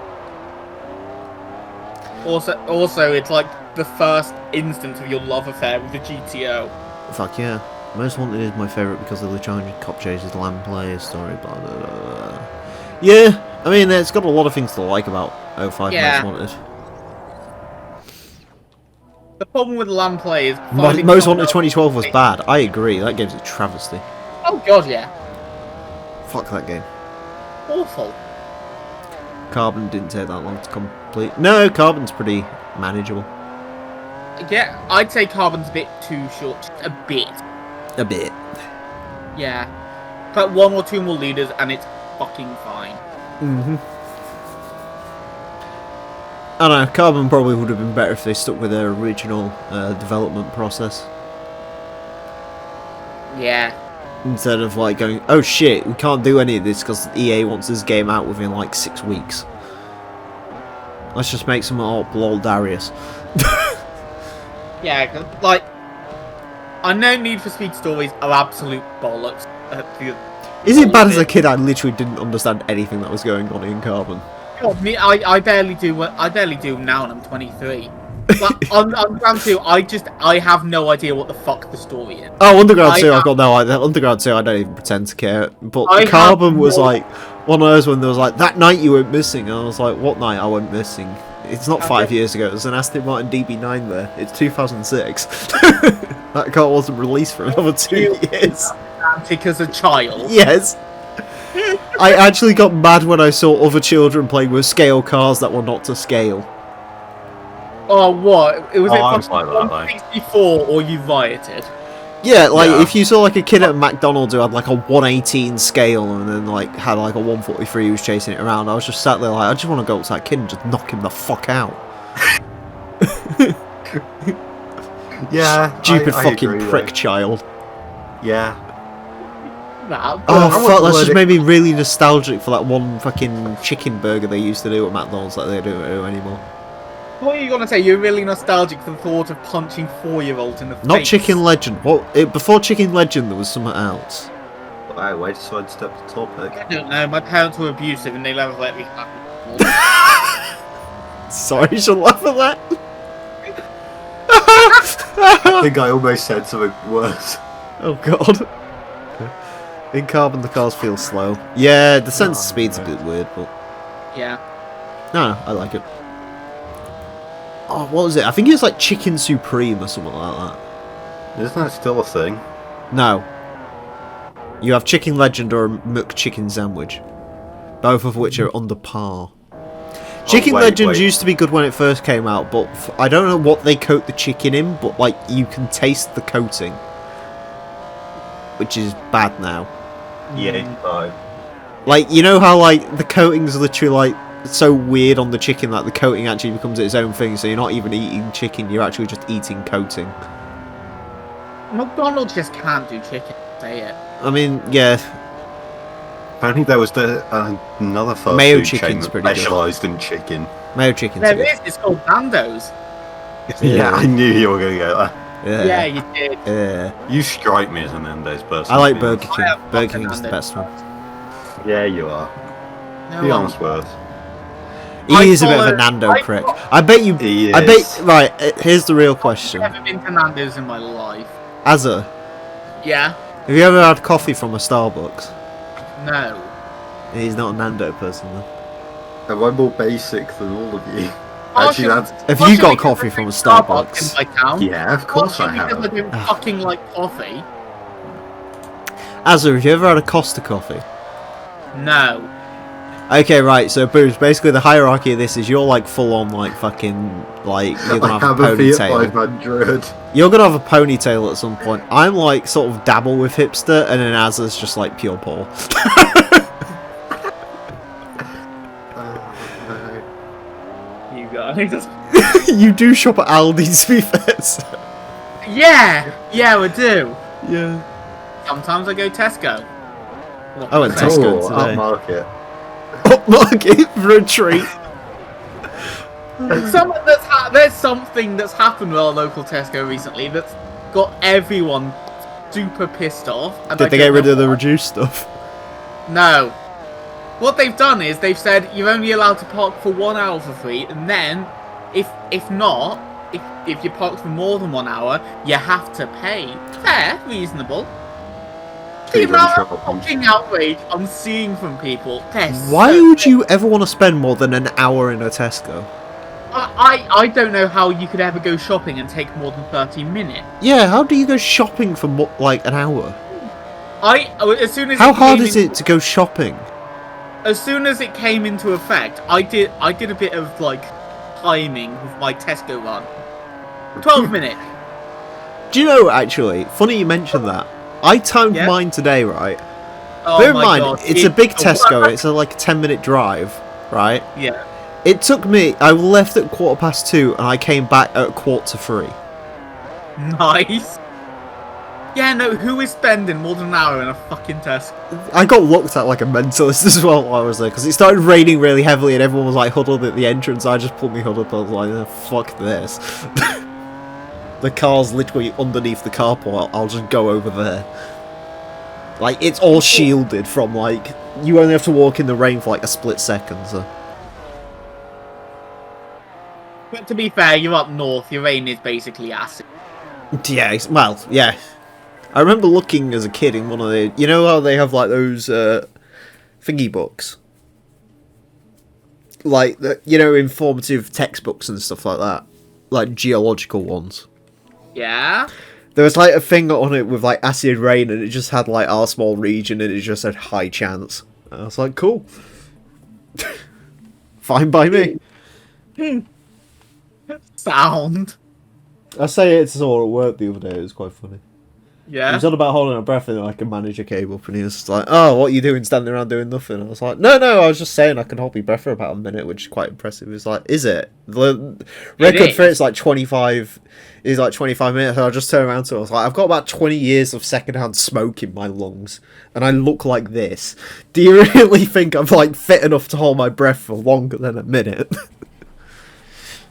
Also, it's the first instance of your love affair with the GTO. Fuck yeah. Most Wanted is my favourite because of the challenging cop chases, land players, story, blah, blah, blah, blah. Yeah, I mean, it's got a lot of things to like about 05 Most Wanted. The problem with land play is... Most Wanted 2012 was bad. I agree, that game's a travesty. Oh god, yeah. Fuck that game. Awful. Carbon didn't take that long to complete. No, Carbon's pretty manageable. Yeah, I'd say Carbon's a bit too short. Just a bit. A bit. Yeah. Put one or two more leaders and it's fucking fine. I don't know, Carbon probably would have been better if they stuck with their original development process. Yeah. Instead of going, oh shit, we can't do any of this because EA wants this game out within 6 weeks. Let's just make some lol Darius. Yeah, cause, I know Need for Speed stories are absolute bollocks. Is it bad as a kid? I literally didn't understand anything that was going on in Carbon. God, I barely do now, and I'm 23. But on Underground 2, I have no idea what the fuck the story is. Oh, Underground 2, I've got no idea. Underground 2, I don't even pretend to care. But the Carbon was like one of those when there was like, that night you went missing. And I was like, what night I went missing? It's not 5 years ago. There's an Aston Martin DB9 there. It's 2006. That car wasn't released for another 2 years. Romantic as a child. Yes. I actually got mad when I saw other children playing with scale cars that were not to scale. Oh, what? It was I it like that, 164 or you rioted? Yeah, like if you saw like a kid at McDonald's who had like a 118 scale and then like had like a 143 who was chasing it around, I was just sat there like, I just want to go up to that kid and just knock him the fuck out. Yeah, Stupid I fucking agree, prick though. child. Yeah. Oh fuck, that's just made me really nostalgic for that one fucking chicken burger they used to do at McDonald's that they don't do anymore. What are you gonna say? You're really nostalgic for the thought of punching 4-year-olds in the face. Not Chicken Legend. Before Chicken Legend there was something else. Wow, way to sidestep the topic. I don't know, my parents were abusive and they never let me have it. Sorry, you should laugh at that. I think I almost said something worse. Oh god. In Carbon the cars feel slow. Yeah, the sense of speed's a bit weird, but... Yeah. No, I like it. Oh, what was it? I think it was like Chicken Supreme or something like that. Isn't that still a thing? No. You have Chicken Legend or a McChicken Sandwich. Both of which are under par. Chicken Legend used to be good when it first came out, but I don't know what they coat the chicken in, but like you can taste the coating. Which is bad now. Yeah, Like, you know how like the coating's literally like so weird on the chicken that the coating actually becomes its own thing, so you're not even eating chicken, you're actually just eating coating. McDonald's just can't do chicken, say it. I mean, yeah. I think there was another fast Mayo food chicken's chain pretty that good. specialised in chicken. Mayo chicken's There good. is, it's called Nando's. Yeah, I knew you were going to go there. Yeah, you did. Yeah. You strike me as a Nando's person. I like to be Burger honest. King. have Burger fucking King's the best one. Yeah, you are. No, Be honest with us. He is a bit of a Nando prick. I bet you... He I bet... is. Right, here's the real question. I've never been to Nando's in my life. Azza, Yeah? have you ever had coffee from a Starbucks? No. He's not a Nando person, then. Am I more basic than all of you? Oh, Actually, that's... Have you got coffee from a Starbucks? In my town? Yeah, of course I Because I have. don't fucking like coffee. Azza, have you ever had a Costa coffee? No. Okay, right, so Bruce, basically the hierarchy of this is you're like full on like fucking, like, you're gonna I have a have a Fiat ponytail. 500. You're gonna have a ponytail at some point. I'm like sort of dabble with hipster, and then Azza's just like pure Paul. You guys. You do shop at Aldi's, to be fair. So. Yeah, we do. Yeah. Sometimes I go Tesco. I went Tesco today. Upmarket. Upmarket for a treat. There's something that's happened with our local Tesco recently that's got everyone super pissed off. And Did they get rid of the reduced stuff? No. What they've done is they've said you're only allowed to park for 1 hour for free, and then if you park for more than 1 hour, you have to pay. Fair, reasonable. The amount of fucking outrage I'm seeing from people. Why would you ever want to spend more than an hour in a Tesco? I don't know how you could ever go shopping and take more than 30 minutes. Yeah, how do you go shopping for like an hour? As soon as How hard is it to go shopping? As soon as it came into effect, I did a bit of like timing with my Tesco run. 12 minutes. Do you know, actually, funny you mentioned that. I timed mine today, right? Oh Bear in my mind, God. it's a big Tesco. It's like a 10-minute drive, right? Yeah. It took me... I left at 2:15 and I came back at 2:45. Nice. Yeah, no, who is spending more than an hour in a fucking Tesco? I got looked at like a mentalist as well while I was there, because it started raining really heavily and everyone was like huddled at the entrance. I just pulled my hood up and I was like, oh, fuck this. The car's literally underneath the carport. I'll just go over there. Like, it's all shielded from, like... You only have to walk in the rain for like a split second, so... But to be fair, you're up north. Your rain is basically acid. Yeah, well, yeah. I remember looking as a kid in one of the... You know how they have, like, those thingy books? Like, informative textbooks and stuff like that. Like, geological ones. Yeah? There was, like, a thing on it with, like, acid rain, and it just had, like, our small region, and it just said high chance. And I was like, cool. Fine by me. Sound. I say it saw at work the other day, it was quite funny. He Yeah? was on about holding a breath and I can manage a cable up, and he was just like, oh, what are you doing standing around doing nothing? I was like, no, I was just saying I can hold my breath for about a minute, which is quite impressive. He's like, is it? The record for it's like 25 minutes, and I just turned around to him, I was like, I've got about 20 years of secondhand smoke in my lungs, and I look like this. Do you really think I'm like fit enough to hold my breath for longer than a minute?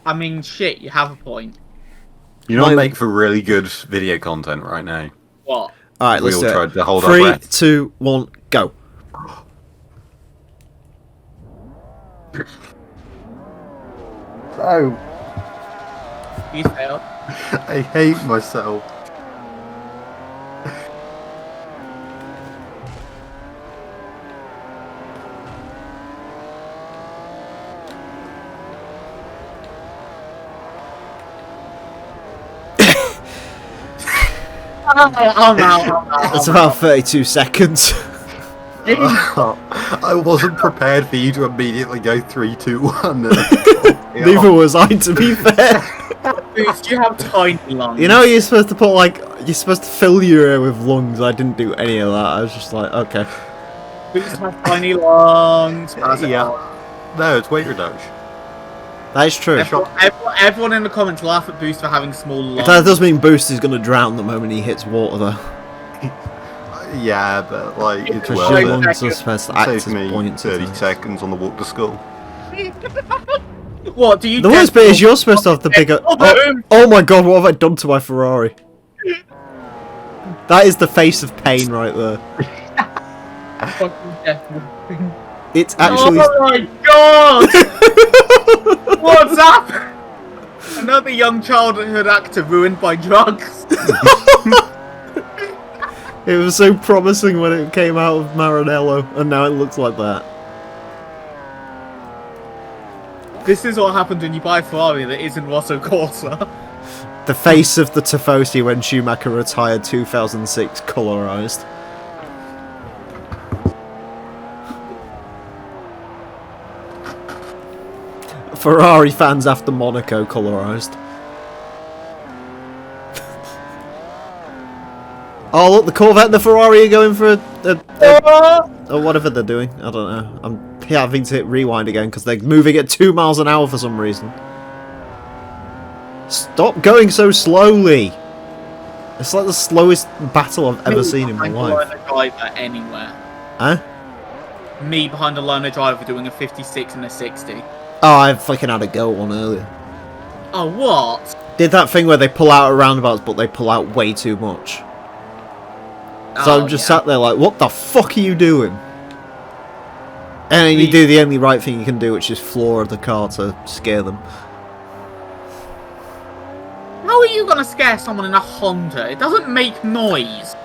I mean, shit, you have a point. You know what make for really good video content right now? What? Alright, let's all do it. tried to hold our 3, breath. 2, 1, go. Oh, You failed. I hate myself. I'm out. It's about 32 seconds. I wasn't prepared for you to immediately go 3, 2, 1. Neither was I, to be fair. Boost, you have tiny lungs. You know, you're supposed to put, like, you're supposed to fill your air with lungs. I didn't do any of that. I was just like, okay. Boost has tiny lungs. Yeah. No, it's weight reduction. That is true. Everyone in the comments laugh at Boost for having small lungs. That does mean Boost is going to drown the moment he hits water, though. Yeah, but, like, it's Because worth your it. lungs are supposed to act as Saved me buoyancy 30 tanks. seconds on the walk to school. What do you? The worst bit is you're supposed to have the bigger... Oh my god, what have I done to my Ferrari? That is the face of pain right there. It's actually... Oh my god! What's up? Another young childhood actor ruined by drugs. It was so promising when it came out of Maranello, and now it looks like that. This is what happens when you buy a Ferrari that isn't Rosso Corsa. The face of the Tifosi when Schumacher retired 2006 colorized. Ferrari fans after Monaco colorized. Oh look, the Corvette and the Ferrari are going for or whatever they're doing. I don't know. I'm having to hit rewind again because they're moving at 2 miles an hour for some reason. Stop going so slowly. It's like the slowest battle I've ever seen in my life. Driver anywhere. Huh? Me behind a line of driver doing a 56 and a 60. Oh, I fucking had a go at one earlier. Oh, what? Did that thing where they pull out of roundabouts, but they pull out way too much. So I'm just sat there like, what the fuck are you doing? And then you do the only right thing you can do, which is floor the car to scare them. How are you gonna scare someone in a Honda? It doesn't make noise.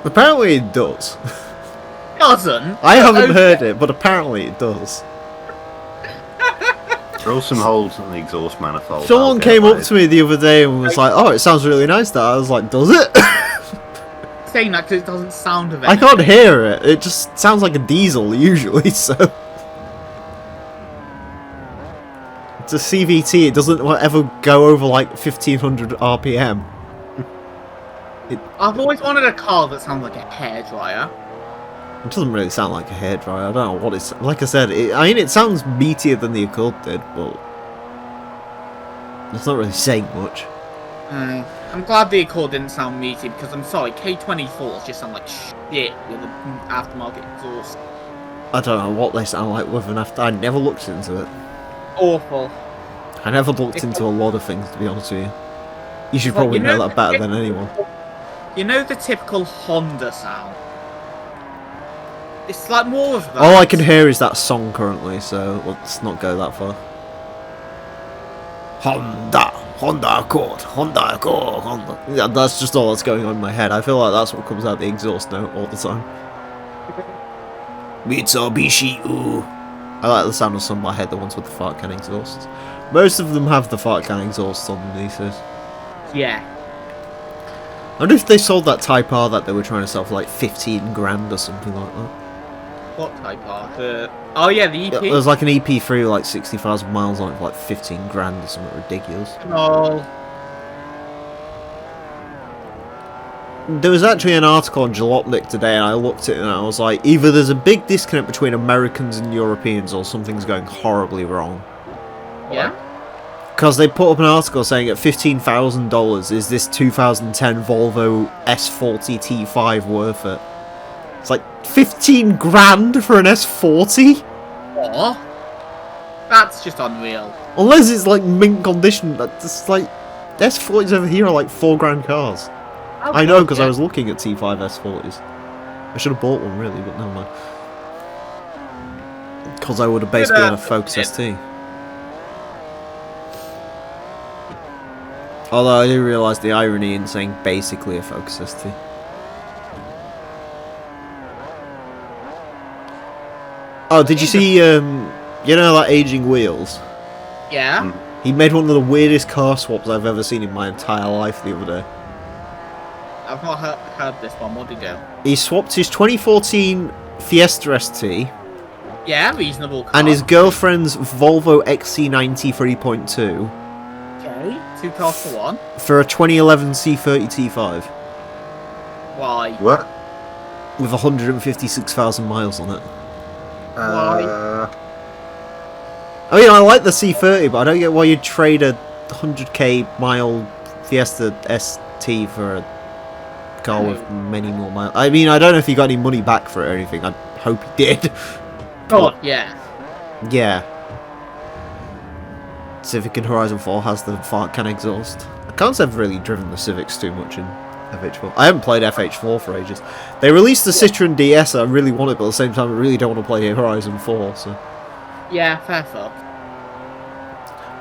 Apparently it does. It doesn't. I haven't heard it, but apparently it does. There are some holes in the exhaust manifold. Someone came up to me the other day and was like, oh, it sounds really nice that. I was like, does it? Saying that because it doesn't sound of it. I can't hear it. It just sounds like a diesel usually, so... It's a CVT, it doesn't ever go over like 1500 RPM. I've always wanted a car that sounds like a hairdryer. It doesn't really sound like a hairdryer. I don't know what it's... Like I said, I mean, it sounds meatier than the Accord did, but... It's not really saying much. I'm glad the Accord didn't sound meaty, because I'm sorry, K24s just sound like shit with an aftermarket exhaust. I don't know what they sound like with an after... I never looked into it. Awful. I never looked into a lot of things, to be honest with you. You should probably know that better than anyone. You know the typical Honda sound? It's like more of that. All I can hear is that song currently, so let's not go that far. Honda Accord, Honda Accord, Honda. Yeah, that's just all that's going on in my head. I feel like that's what comes out the exhaust note all the time. Mitsubishi, ooh. I like the sound of some in my head, the ones with the fart can exhausts. Most of them have the fart can exhausts on them these days. Yeah. I wonder if they sold that Type R that they were trying to sell for like 15 grand or something like that. What Type R? Oh yeah, the EP. There was like an EP3 with like 60,000 miles on it for like 15 grand or something ridiculous. Oh. There was actually an article on Jalopnik today, and I looked at it and I was like, either there's a big disconnect between Americans and Europeans, or something's going horribly wrong. Yeah? Because they put up an article saying at $15,000, is this 2010 Volvo S40 T5 worth it? It's like 15 grand for an S40? What? That's just unreal. Unless it's like mint condition, that's like S40s over here are like 4 grand cars. Oh, I know, because yeah. I was looking at T5 S40s. I should have bought one really, but never mind. Because I would have basically had a Focus ST. Although I do realise the irony in saying basically a Focus ST. Oh, did you see, you know, like Aging Wheels? Yeah? He made one of the weirdest car swaps I've ever seen in my entire life the other day. I've not heard this one. What did he do? He swapped his 2014 Fiesta ST Yeah, reasonable car. and his girlfriend's Volvo XC90 3.2 Okay, 2 cars for 1. for a 2011 C30 T5 Why? What? with 156,000 miles on it. I mean, I like the C30, but I don't get why you'd trade a 100k mile Fiesta ST for a car with many more miles. I mean, I don't know if he got any money back for it or anything. I hope he did. Oh, yeah. Yeah. Civic in Horizon 4 has the fart can exhaust. I can't say I've really driven the Civics too much in FH4. I haven't played FH4 for ages. They released the Citroen DS, I really want it, but at the same time I really don't want to play Horizon 4, so... Yeah, fair fuck.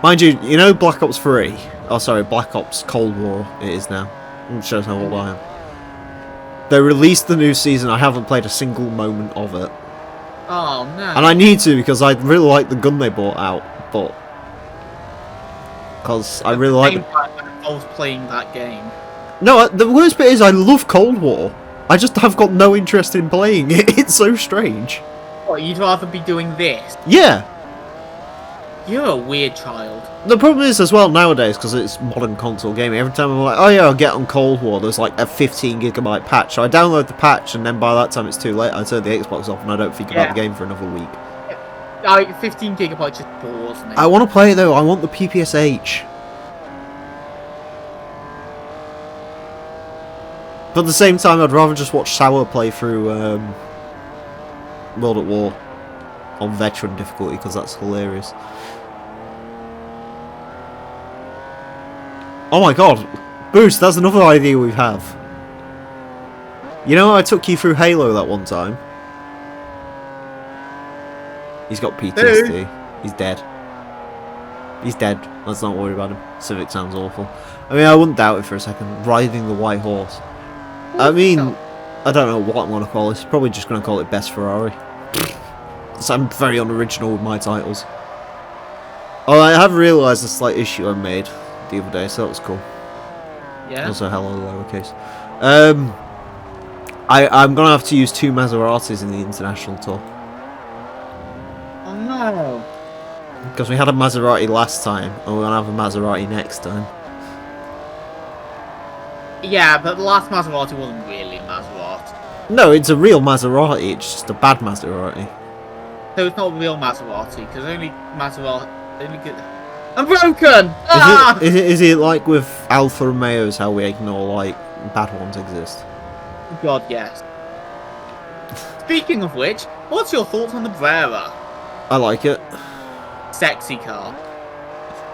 Mind you, you know Black Ops 3? Oh, sorry, Black Ops Cold War it is now. It shows how old I am. They released the new season, I haven't played a single moment of it. Oh, no. And I need to, because I really like the gun they brought out, but... Because I really like... I was playing that game. No, the worst bit is I love Cold War. I just have got no interest in playing it. It's so strange. What, you'd rather be doing this? Yeah. You're a weird child. The problem is as well nowadays, because it's modern console gaming, every time I'm like, oh yeah, I'll get on Cold War, there's like a 15 gigabyte patch. So I download the patch, and then by that time it's too late. I turn the Xbox off and I don't think about the game for another week. 15 gigabytes just bores me. I want to play it though, I want the PPSH. But at the same time, I'd rather just watch Sour play through World at War on veteran difficulty, because that's hilarious. Oh my god, Boost, that's another idea we have. You know, I took you through Halo that one time. He's got PTSD. Hey. He's dead. He's dead. Let's not worry about him. Civic sounds awful. I mean, I wouldn't doubt it for a second. Riding the white horse. I mean, I don't know what I'm going to call this. Probably just going to call it Best Ferrari. So I'm very unoriginal with my titles. Oh, I have realised a slight issue I made the other day, so that was cool. Yeah. Also, hello, lowercase. I'm going to have to use 2 Maseratis in the international tour. Oh no. Because we had a Maserati last time, and we're going to have a Maserati next time. Yeah, but the last Maserati wasn't really a Maserati. No, it's a real Maserati, it's just a bad Maserati. So it's not a real Maserati, because only Maserati... I'm broken! Ah! Is it like with Alfa Romeos, how we ignore, like, bad ones exist? God, yes. Speaking of which, what's your thoughts on the Brera? I like it. Sexy car.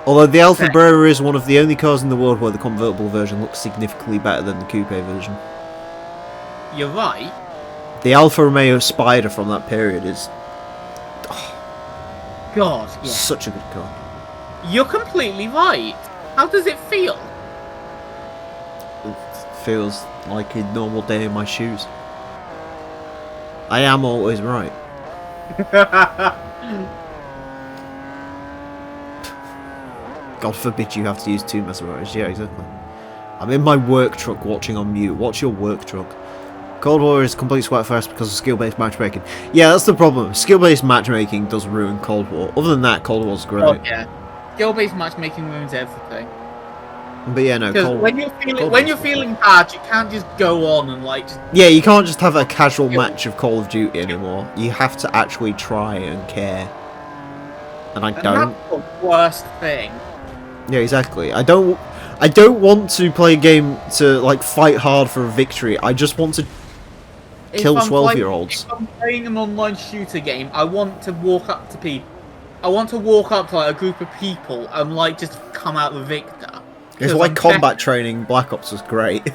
Although the Alfa Brera is one of the only cars in the world where the convertible version looks significantly better than the coupe version. You're right. The Alfa Romeo Spider from that period is God, yeah. such a good car. You're completely right. How does it feel? It feels like a normal day in my shoes. I am always right. God forbid you have to use two mesmerizers. Yeah, exactly. I'm in my work truck watching on mute. What's your work truck? Cold War is complete sweat fest because of skill-based matchmaking. Yeah, that's the problem. Skill-based matchmaking does ruin Cold War. Other than that, Cold War's great. Oh, yeah. Skill-based matchmaking ruins everything. But yeah, no. Because when you're feeling bad, you can't just go on and like. Yeah, you can't just have a casual match of Call of Duty anymore. You have to actually try and care. And I don't. That's the worst thing. Yeah, exactly. I don't want to play a game to like fight hard for a victory. I just want to kill 12-year-olds. If I'm playing an online shooter game, I want to walk up to people. I want to walk up to like a group of people and like just come out the victor. It's why combat training Black Ops was great.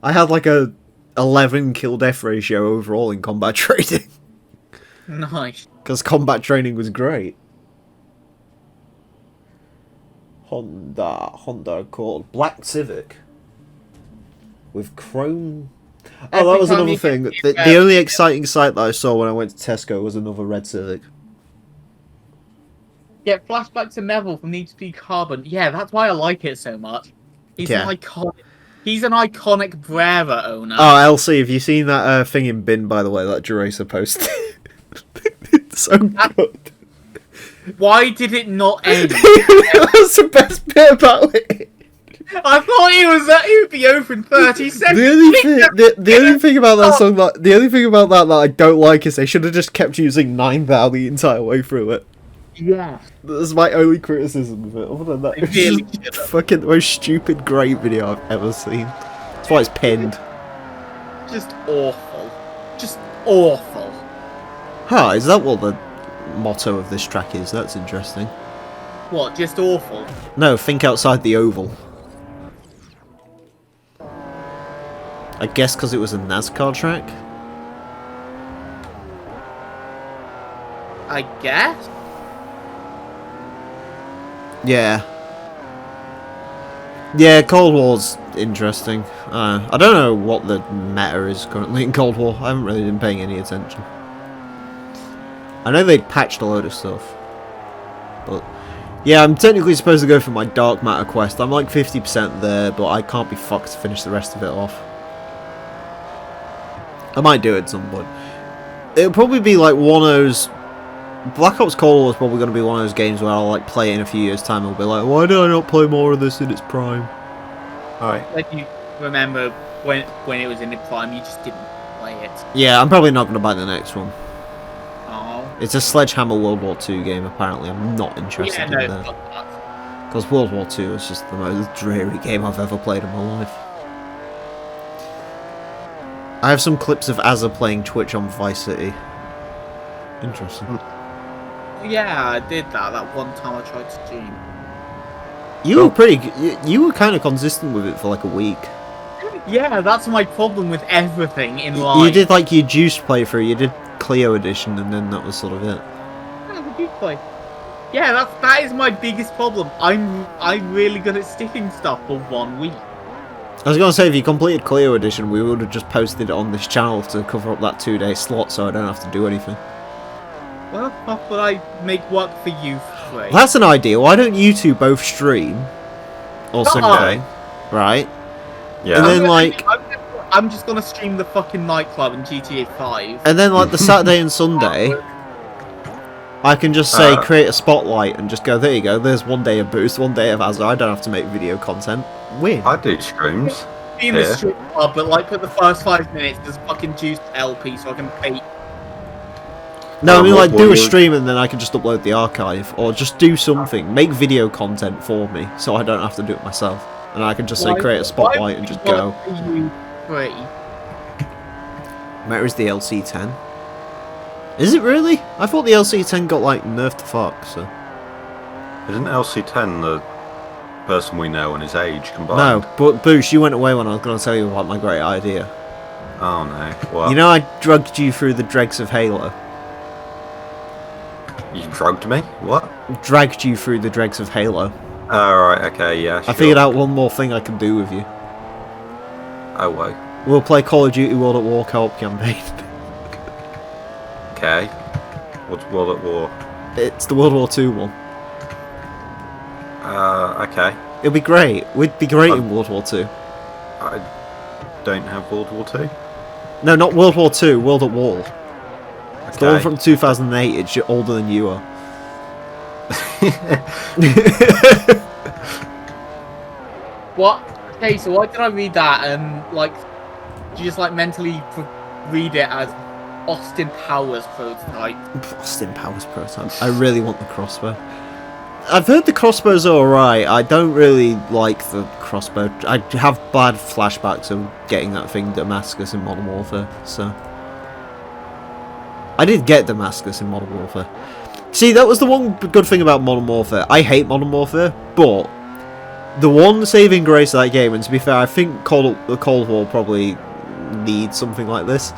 I had like a 11 kill death ratio overall in combat training. Nice. Because combat training was great. Honda called Black Civic. With chrome... Oh, that was another thing. The only exciting sight that I saw when I went to Tesco was another red Civic. Yeah, flashback to Neville from Need to Be Carbon. Yeah, that's why I like it so much. He's an iconic Brera owner. Oh, LC, have you seen that thing in bin, by the way, that Juracer posted? It's so good. Why did it not end? That's the best bit about it. I thought he would be open 30 seconds. The only thing about that song the only thing about that I don't like is they should have just kept using 9 Thou the entire way through it. Yeah. That's my only criticism of it. Other than that, it's really just fucking the most stupid great video I've ever seen. That's why it's pinned. Just awful. Just awful. Huh, is that what the motto of this track is? That's interesting. What, just awful? No, think outside the oval. I guess because it was a NASCAR track? I guess? Yeah. Yeah, Cold War's interesting. I don't know what the meta is currently in Cold War. I haven't really been paying any attention. I know they patched a load of stuff. But yeah, I'm technically supposed to go for my Dark Matter quest. I'm like 50% there, but I can't be fucked to finish the rest of it off. I might do it at some point. It'll probably be like one of those... Black Ops Cold War is probably going to be one of those games where I'll like play it in a few years' time and I'll be like, why did I not play more of this in its prime? Alright. Like you remember when it was in its prime, you just didn't play it. Yeah, I'm probably not going to buy the next one. Oh. It's a Sledgehammer World War II game, apparently. I'm not interested in that. Because World War II is just the most dreary game I've ever played in my life. I have some clips of Azza playing Twitch on Vice City. Interesting. Yeah, I did that one time I tried to stream. You were pretty... You were kind of consistent with it for like a week. Yeah, that's my problem with everything in life. You did like your Juice playthrough, you did Clio Edition, and then that was sort of it. Yeah, the Juice play. Yeah, that is my biggest problem. I'm really good at sticking stuff for 1 week. I was going to say, if you completed Clio Edition, we would have just posted it on this channel to cover up that 2-day slot so I don't have to do anything. Well, how would I make work for you for free? That's an idea. Why don't you two both stream? Or Sunday, right? Yeah. And then, like... I'm just going to stream the fucking nightclub in GTA 5. And then, like, the Saturday and Sunday, I can just say, create a spotlight, and just go, there you go, there's 1 day of Boost, 1 day of Azza, I don't have to make video content. Win. I do streams. Be in the strip club, but, like, for the first 5 minutes, there's fucking Juice LP, so I can pay... No, I mean, like, do a stream and then I can just upload the archive. Or just do something. Make video content for me, so I don't have to do it myself. And I can just say, create a spotlight and just go. Where is the LC10? Is it really? I thought the LC10 got, like, nerfed to fuck, so... Isn't LC10 the person we know and his age combined? No, but Boosh, you went away when I was going to tell you about my great idea. Oh, no. What? You know I drugged you through the dregs of Halo? You drugged me? What? Dragged you through the dregs of Halo. Oh, right, okay, yeah, sure. I figured out one more thing I can do with you. Oh, whoa. We'll play Call of Duty World at War co-op campaign. Okay. What's World at War? It's the World War II one. Okay. It'll be great. We'd be great in World War II. I don't have World War II. No, not World War II, World at War. It's the one Okay. from 2008, it's older than you are. What? Okay, so why did I read that and, like, did you just, like, mentally read it as Austin Powers prototype? Austin Powers prototype. I really want the crossbow. I've heard the crossbow's alright. I don't really like the crossbow. I have bad flashbacks of getting that thing Damascus in Modern Warfare, so... I did get Damascus in Modern Warfare. See, that was the one good thing about Modern Warfare. I hate Modern Warfare, but the one saving grace of that game, and to be fair, I think the Cold War probably needs something like this.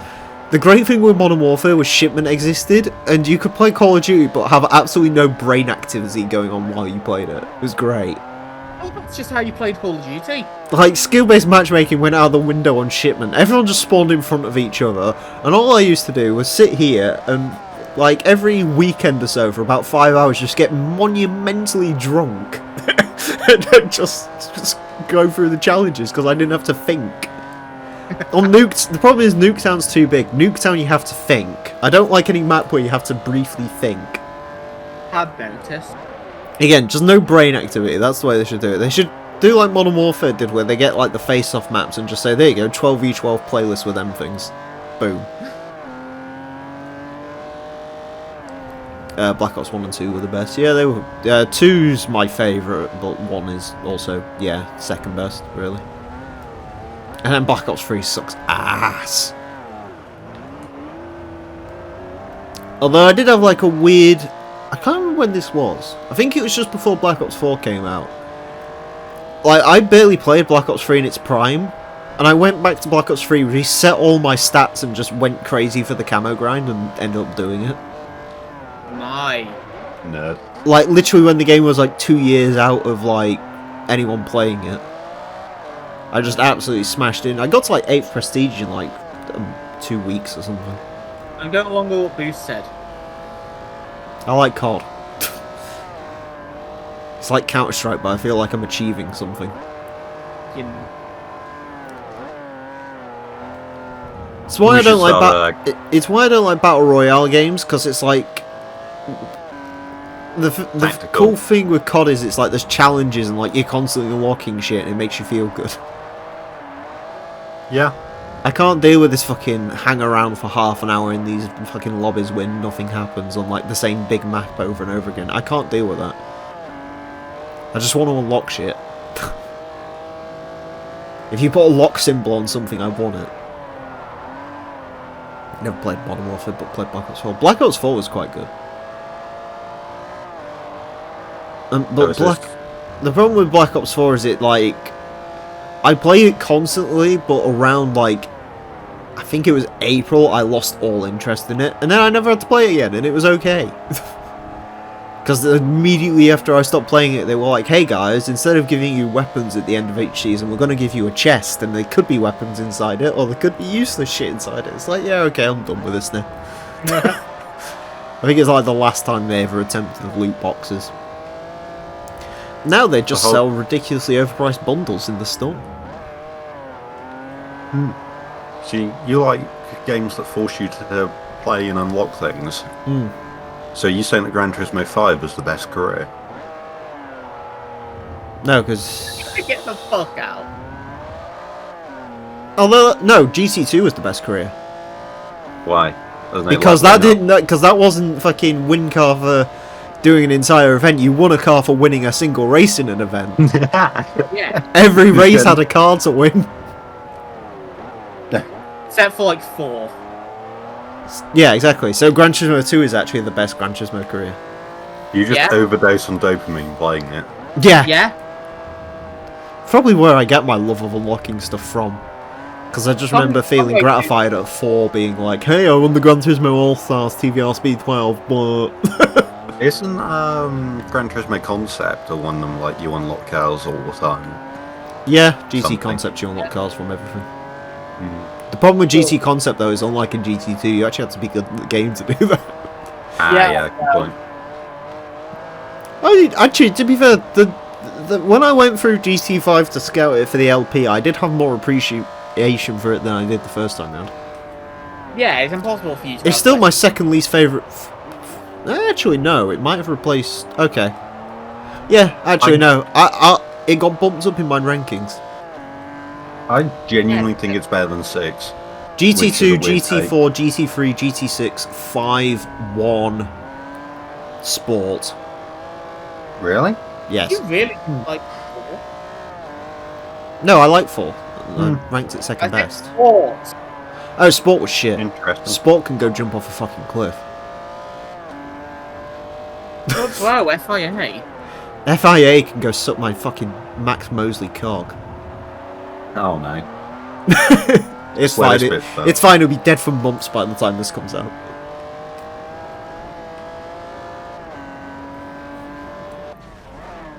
The great thing with Modern Warfare was shipment existed, and you could play Call of Duty but have absolutely no brain activity going on while you played it. It was great. Oh, that's just how you played Call of Duty. Like, skill-based matchmaking went out the window on shipment. Everyone just spawned in front of each other, and all I used to do was sit here and, like, every weekend or so for about 5 hours just get monumentally drunk and then just go through the challenges because I didn't have to think. On Nuketown, the problem is Nuketown's too big. Nuketown you have to think. I don't like any map where you have to briefly think. Had noticed. Again, just no brain activity. That's the way they should do it. They should do like Modern Warfare did, where they get like the face-off maps and just say, there you go, 12v12 playlist with them things. Boom. Black Ops 1 and 2 were the best. Yeah, they were. 2's my favourite, but 1 is also, yeah, second best, really. And then Black Ops 3 sucks ass. Although I did have like a weird... I can't remember when this was. I think it was just before Black Ops 4 came out. Like, I barely played Black Ops 3 in its prime. And I went back to Black Ops 3, reset all my stats and just went crazy for the camo grind and ended up doing it. My. Nerd. Like, literally when the game was like 2 years out of like anyone playing it. I just absolutely smashed in. I got to like 8th prestige in like 2 weeks or something. I'm going along with what Boost said. I like COD. It's like Counter-Strike, but I feel like I'm achieving something. You know. It's why I don't like it's why I don't like battle royale games, because it's like the cool thing with COD is it's like there's challenges and like you're constantly unlocking shit and it makes you feel good. Yeah. I can't deal with this fucking hang around for half an hour in these fucking lobbies when nothing happens on like the same big map over and over again. I can't deal with that. I just want to unlock shit. If you put a lock symbol on something, I want it. Never played Modern Warfare, but played Black Ops 4. Black Ops 4 was quite good. But the problem with Black Ops 4 is it like I play it constantly, but around like I think it was April, I lost all interest in it, and then I never had to play it again, and it was okay. Because immediately after I stopped playing it, they were like, hey guys, instead of giving you weapons at the end of each season, we're going to give you a chest, and there could be weapons inside it, or there could be useless shit inside it. It's like, yeah, okay, I'm done with this now. I think it's like the last time they ever attempted loot boxes. Now they just sell ridiculously overpriced bundles in the store. See, you like games that force you to play and unlock things. So you saying that Gran Turismo 5 was the best career? No, because... Get the fuck out. Although, no, GT2 was the best career. Why? Because that didn't... Because that wasn't fucking win car for doing an entire event. You won a car for winning a single race in an event. Yeah. Every race had a car to win. Except for like 4. Yeah, exactly. So Gran Turismo 2 is actually the best Gran Turismo career. You just overdose on dopamine playing it. Yeah. Yeah. Probably where I get my love of unlocking stuff from. Because I just remember feeling gratified at 4 being like, hey, I won the Gran Turismo All-Stars TVR Speed 12, but... Isn't Gran Turismo Concept or one of them like you unlock cars all the time? Yeah, GT Something. Concept, you unlock cars from everything. The problem with GT Concept though is, unlike in GT2, you actually have to be good at the game to do that. Yeah, good point. Actually, to be fair, when I went through GT5 to scout it for the LP, I did have more appreciation for it than I did the first time round. Yeah, it's impossible for you to... It's still my second least favourite... Actually, no, it might have replaced... Okay. Yeah, actually, no. It got bumped up in my rankings. I genuinely think it's better than 6. GT2, GT4, GT3, GT6, 5, 1, Sport. Really? Yes. You really like 4? No, I like 4. I ranked it second best. Sport. Oh, Sport was shit. Interesting. Sport can go jump off a fucking cliff. Whoa, FIA. FIA can go suck my fucking Max Mosley cog. Oh no. It's fine. It's fine. It'll be dead from bumps by the time this comes out.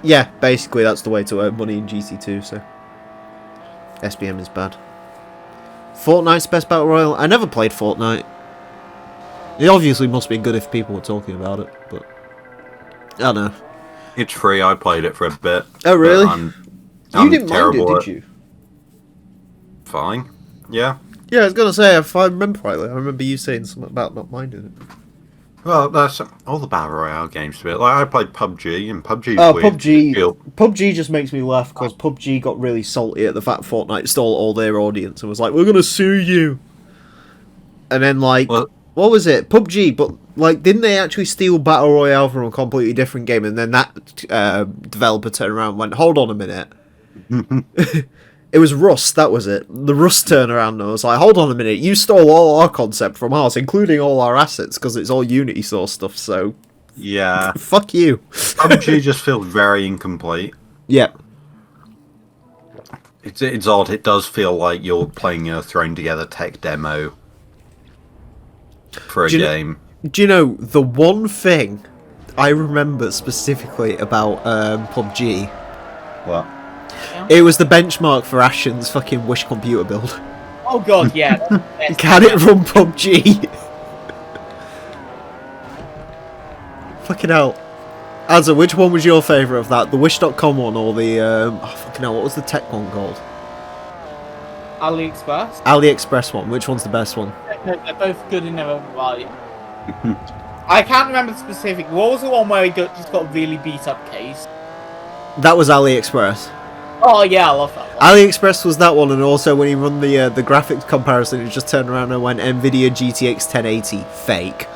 Yeah, basically that's the way to earn money in GT2. So SBM is bad. Fortnite's best battle royale. I never played Fortnite. It obviously must be good if people were talking about it, but I don't know. It's free. I played it for a bit. Oh really? I'm you didn't mind it, terrible did you? Fine. Yeah. Yeah, I was gonna say, if I remember rightly, I remember you saying something about not minding it. Well, that's all the battle royale games. Like I played PUBG, and PUBG. PUBG just makes me laugh because PUBG got really salty at the fact Fortnite stole all their audience and was like, "We're gonna sue you." And then like, what was it? PUBG, but like, didn't they actually steal battle royale from a completely different game? And then that developer turned around and went, "Hold on a minute." It was Rust, that was it. The Rust turned around and was like, hold on a minute, you stole all our concept from ours, including all our assets, because it's all Unity source stuff, so... Yeah. Fuck you. PUBG just feels very incomplete. Yeah. It's odd, it does feel like you're playing a thrown together tech demo for a game. Do you know, the one thing I remember specifically about PUBG... What? It was the benchmark for Ashen's fucking Wish computer build. Oh god, yeah. Can it run PUBG? Fucking hell. Azza, which one was your favourite of that? The Wish.com one or the... oh, fucking hell, what was the tech one called? AliExpress? AliExpress one. Which one's the best one? They're both good in their own right. I can't remember the specific. What was the one where he just got a really beat up case? That was AliExpress. Oh yeah, I love that one. AliExpress was that one, and also when he run the graphics comparison, he just turned around and went Nvidia GTX 1080 fake.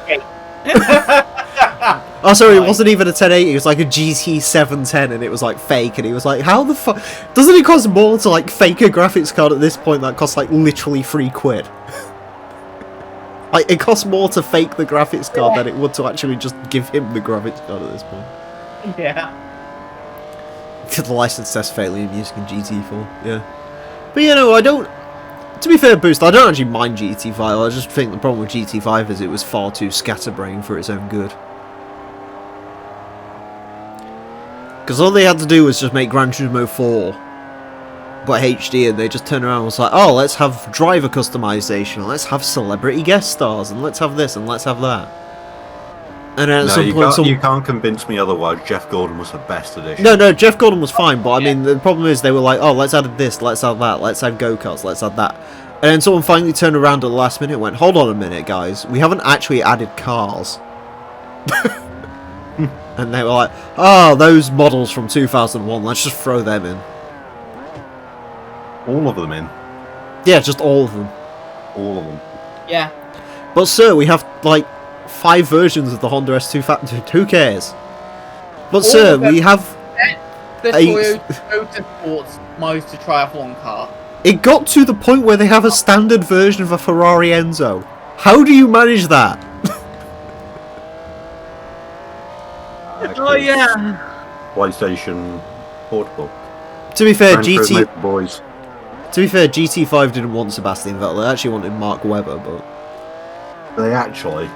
Oh, sorry, it wasn't even a 1080. It was like a GT 710, and it was like fake. And he was like, "How the fuck doesn't it cost more to like fake a graphics card at this point that costs like literally £3?" Like it costs more to fake the graphics card than it would to actually just give him the graphics card at this point. Yeah. The license test failure using GT4, yeah. But you know, I don't... To be fair, Boost, I don't actually mind GT5, I just think the problem with GT5 is it was far too scatterbrained for its own good. Because all they had to do was just make Gran Turismo 4, but HD, and they just turned around and was like, oh, let's have driver customization, let's have celebrity guest stars, and let's have this, and let's have that. And then at some point, you can't convince me otherwise. Jeff Gordon was the best addition. No, Jeff Gordon was fine, but I mean, the problem is they were like, oh, let's add this, let's add that, let's add go-karts, let's add that. And then someone finally turned around at the last minute and went, hold on a minute, guys, we haven't actually added cars. And they were like, oh, those models from 2001, let's just throw them in. All of them in? Yeah, just all of them. All of them. Yeah. But sir, we have, like, 5 versions of the Honda S2 Factory. Who cares? But all sir, we have... The Toyota Motorsports Most Triathlon car. It got to the point where they have a standard version of a Ferrari Enzo. How do you manage that? Oh yeah. PlayStation Portable. To be fair, boys. To be fair, GT5 didn't want Sebastian Vettel. They actually wanted Mark Webber, but They actually.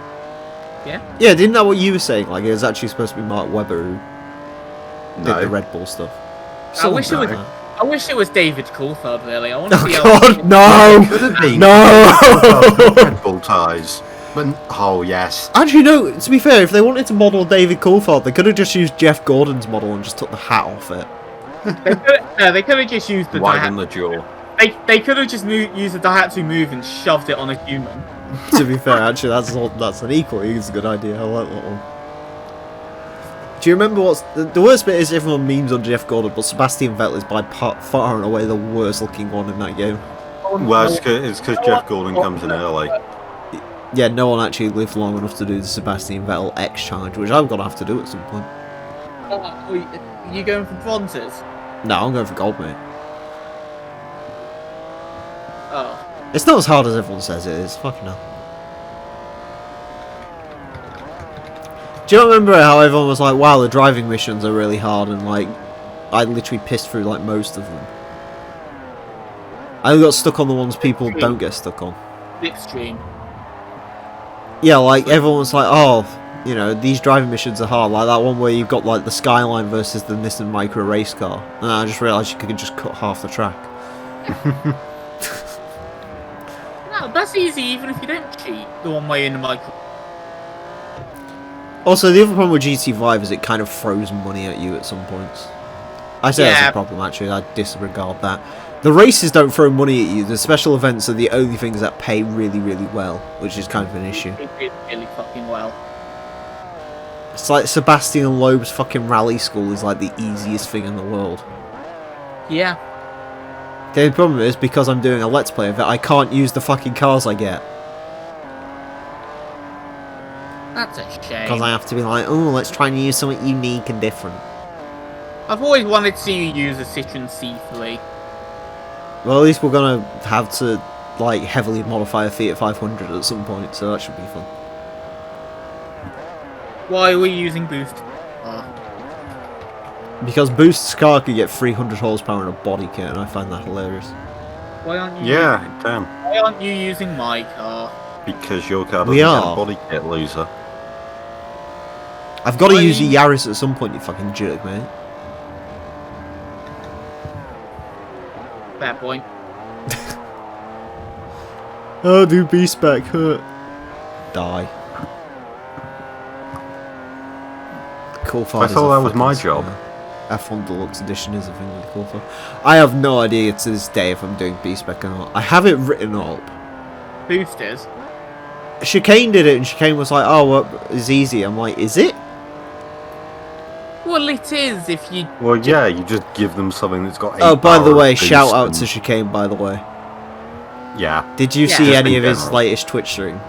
Yeah? Yeah, didn't that what you were saying? Like, it was actually supposed to be Mark Webber who did the Red Bull stuff. I wish it was David Coulthard, really. I want to see how... God, no! Could have been. No! Red Bull ties. But, oh, yes. Actually, no, to be fair, if they wanted to model David Coulthard, they could have just used Jeff Gordon's model and just took the hat off it. They could have just used the Widen the jaw. They could have just used the Daihatsu move and shoved it on a human. To be fair, actually, that's an equally as good idea. I like that one. Do you remember what's... The worst bit is everyone memes on Jeff Gordon, but Sebastian Vettel is by far and away the worst looking one in that game. Well, it's because Jeff Gordon comes in early. Yeah, no one actually lived long enough to do the Sebastian Vettel X challenge, which I'm going to have to do at some point. Are you going for bronzes? No, I'm going for gold, mate. Oh. It's not as hard as everyone says it is. Fucking hell. Do you remember how everyone was like, wow, the driving missions are really hard, and like, I literally pissed through like most of them. I only got stuck on the ones people don't get stuck on. The extreme. Yeah, like everyone was like, oh, you know, these driving missions are hard. Like that one where you've got like the Skyline versus the Nissan Micra race car, and I just realised you could just cut half the track. No, that's easy even if you don't cheat. The one way in the micro. Also, the other problem with GT5 is it kind of throws money at you at some points. I say that's a problem, actually. I disregard that. The races don't throw money at you. The special events are the only things that pay really, really well, which is kind of an issue. Really fucking well. It's like Sebastian Loeb's fucking rally school is like the easiest thing in the world. Yeah. The only problem is, because I'm doing a Let's Play of it, I can't use the fucking cars I get. That's a shame. Because I have to be like, oh, let's try and use something unique and different. I've always wanted to see you use a Citroen C3. Well, at least we're going to have to, like, heavily modify a Fiat 500 at some point, so that should be fun. Why are we using Boost? Because Boost's car could get 300 horsepower in a body kit, and I find that hilarious. Why aren't you? Yeah, damn. Why aren't you using my car? Because your car doesn't have a body kit, loser. I've got to use a Yaris at some point, you fucking jerk, mate. Fair point. Oh, do B-Spec hurt. Die. Cool. I thought that was my job. F1 Deluxe Edition is a thing with Cool. I have no idea to this day if I'm doing B-Spec or not. I have it written up. Boosters? Chicane did it, and Chicane was like, oh, well, it's easy. I'm like, is it? Well, it is if you... Well, yeah, you just give them something that's got 8 Oh, by the way, boost shout out to Chicane, by the way. Yeah. Did you see Just any in of his general. latest Twitch stream?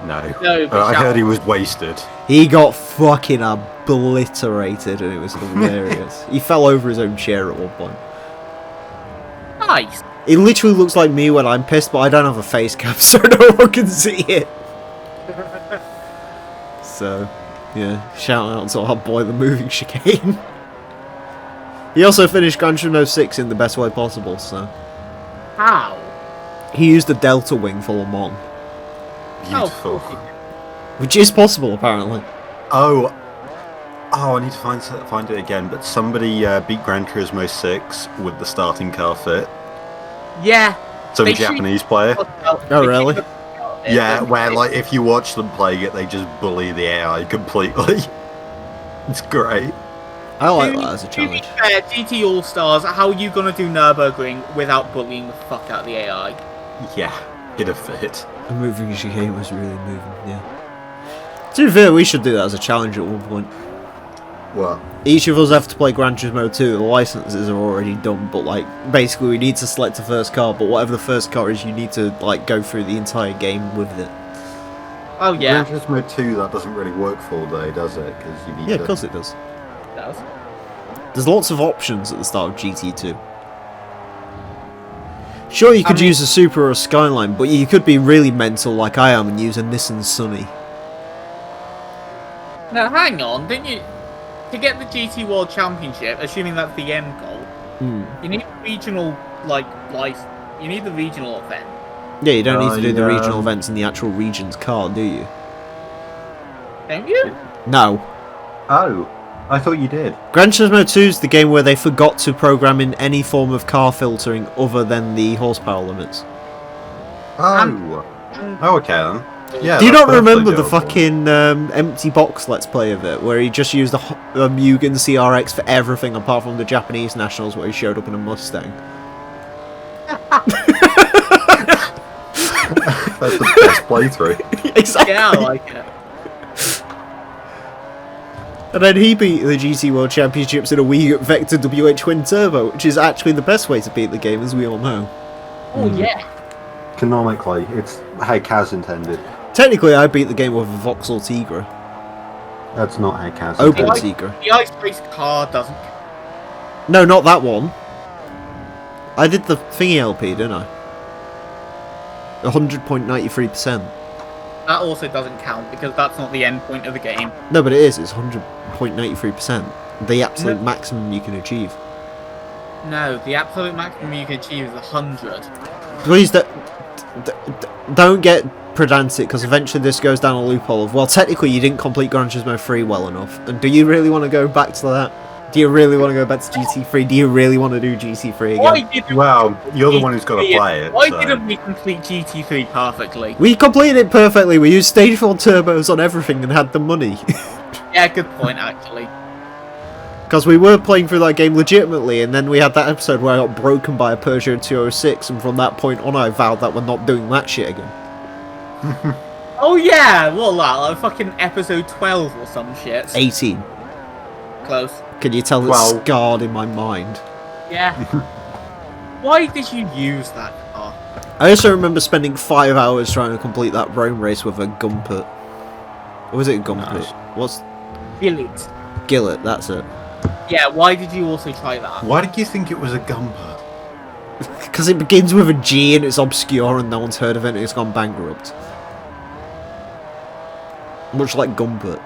No. No, but I heard he was wasted. He got fucking obliterated, and it was hilarious. He fell over his own chair at one point. Nice. It literally looks like me when I'm pissed, but I don't have a face cap, so no one can see it. So, yeah, shout out to our boy, the moving Chicane. He also finished Gran Turismo 6 in the best way possible, so... How? He used a Delta Wing for Le Mans. Beautiful. Which is possible, apparently. Oh, I need to find it again, but somebody beat Gran Turismo 6 with the starting car fit. Yeah. Some Japanese player. Oh, really? Yeah, where like if you watch them playing it, they just bully the AI completely. It's great. I like that as a challenge. To be fair, GT All-Stars, how are you going to do Nürburgring without bullying the fuck out of the AI? Yeah, it'd fit. The moving Chicane was really moving, yeah. To be fair, we should do that as a challenge at one point. What? Each of us have to play Gran Turismo 2. The licenses are already done, but like basically we need to select the first car. But whatever the first car is, you need to like go through the entire game with it. Oh yeah. Gran Turismo 2 that doesn't really work full day, does it? Because you need. Yeah, of course it does. It does. There's lots of options at the start of GT2. Sure, you could use a Supra or a Skyline, but you could be really mental like I am and use a Nissan Sunny. Now hang on, didn't you? To get the GT World Championship, assuming that's the end goal, you need regional you need the regional event. Yeah, you don't need to do the regional events in the actual region's car, do you? Don't you? No. Oh, I thought you did. Gran Turismo 2 is the game where they forgot to program in any form of car filtering other than the horsepower limits. Oh. Oh, okay then. Yeah. Do you that's not remember the perfectly doable. fucking empty box Let's Play of it, where he just used a Mugen CRX for everything apart from the Japanese nationals, where he showed up in a Mustang? That's the best playthrough. Exactly. Yeah, I like it. And then he beat the GT World Championships in a Wii Vector WH Twin Turbo, which is actually the best way to beat the game, as we all know. Oh yeah. Canonically, it's how Kaz intended. Technically, I beat the game with a Vauxhall Tigra. That's not how Kaz Opel intended. Tigra. The ice race car doesn't. No, not that one. I did the thingy LP, didn't I? 100.93%. That also doesn't count because that's not the end point of the game. No, but it is. It's 100.93%. The absolute maximum you can achieve. No, the absolute maximum you can achieve is 100. Please don't get pedantic, because eventually this goes down a loophole of, well, technically you didn't complete Gran Turismo 3 well enough. And do you really want to go back to that? Do you really want to go back to GT3? Do you really want to do GT3 again? Well, you're the one who's got to play it. Why so. didn't we complete GT3 perfectly? We completed it perfectly. We used stage 4 turbos on everything and had the money. Yeah, good point, actually. Because we were playing through that game legitimately, and then we had that episode where I got broken by a Peugeot 206, and from that point on I vowed that we're not doing that shit again. Oh yeah, what like fucking episode 12 or some shit. 18. Close. Can you tell it's scarred in my mind? Yeah. Why did you use that car? I also remember spending 5 hours trying to complete that Rome race with a Gumpert. Or was it a Gumpert? Nice. What's... Gillet. Gillet, that's it. Yeah, why did you also try that? Why did you think it was a Gumper? Because it begins with a G and it's obscure and no one's heard of it and it's gone bankrupt. Much like Gumpert.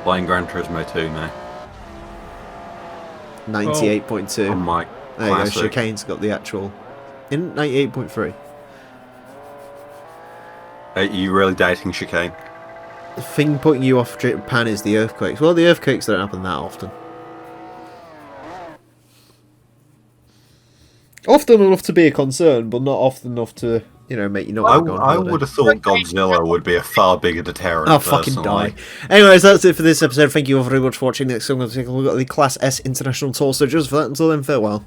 Playing Gran Turismo 2 now. 98.2. On my There you go, classic. Chicane's got the actual... In 98.3. Are you really dating Chicane? The thing putting you off Japan is the earthquakes. Well, the earthquakes don't happen that often. Often enough to be a concern, but not often enough to, you know, make you not want to go on I holiday. would have thought Godzilla would be a far bigger deterrent. Oh, fucking personally. die. Anyways, that's it for this episode. Thank you all very much for watching. Next time, I'm going to take a look at the Class S International Tour. So just for that, until then, farewell.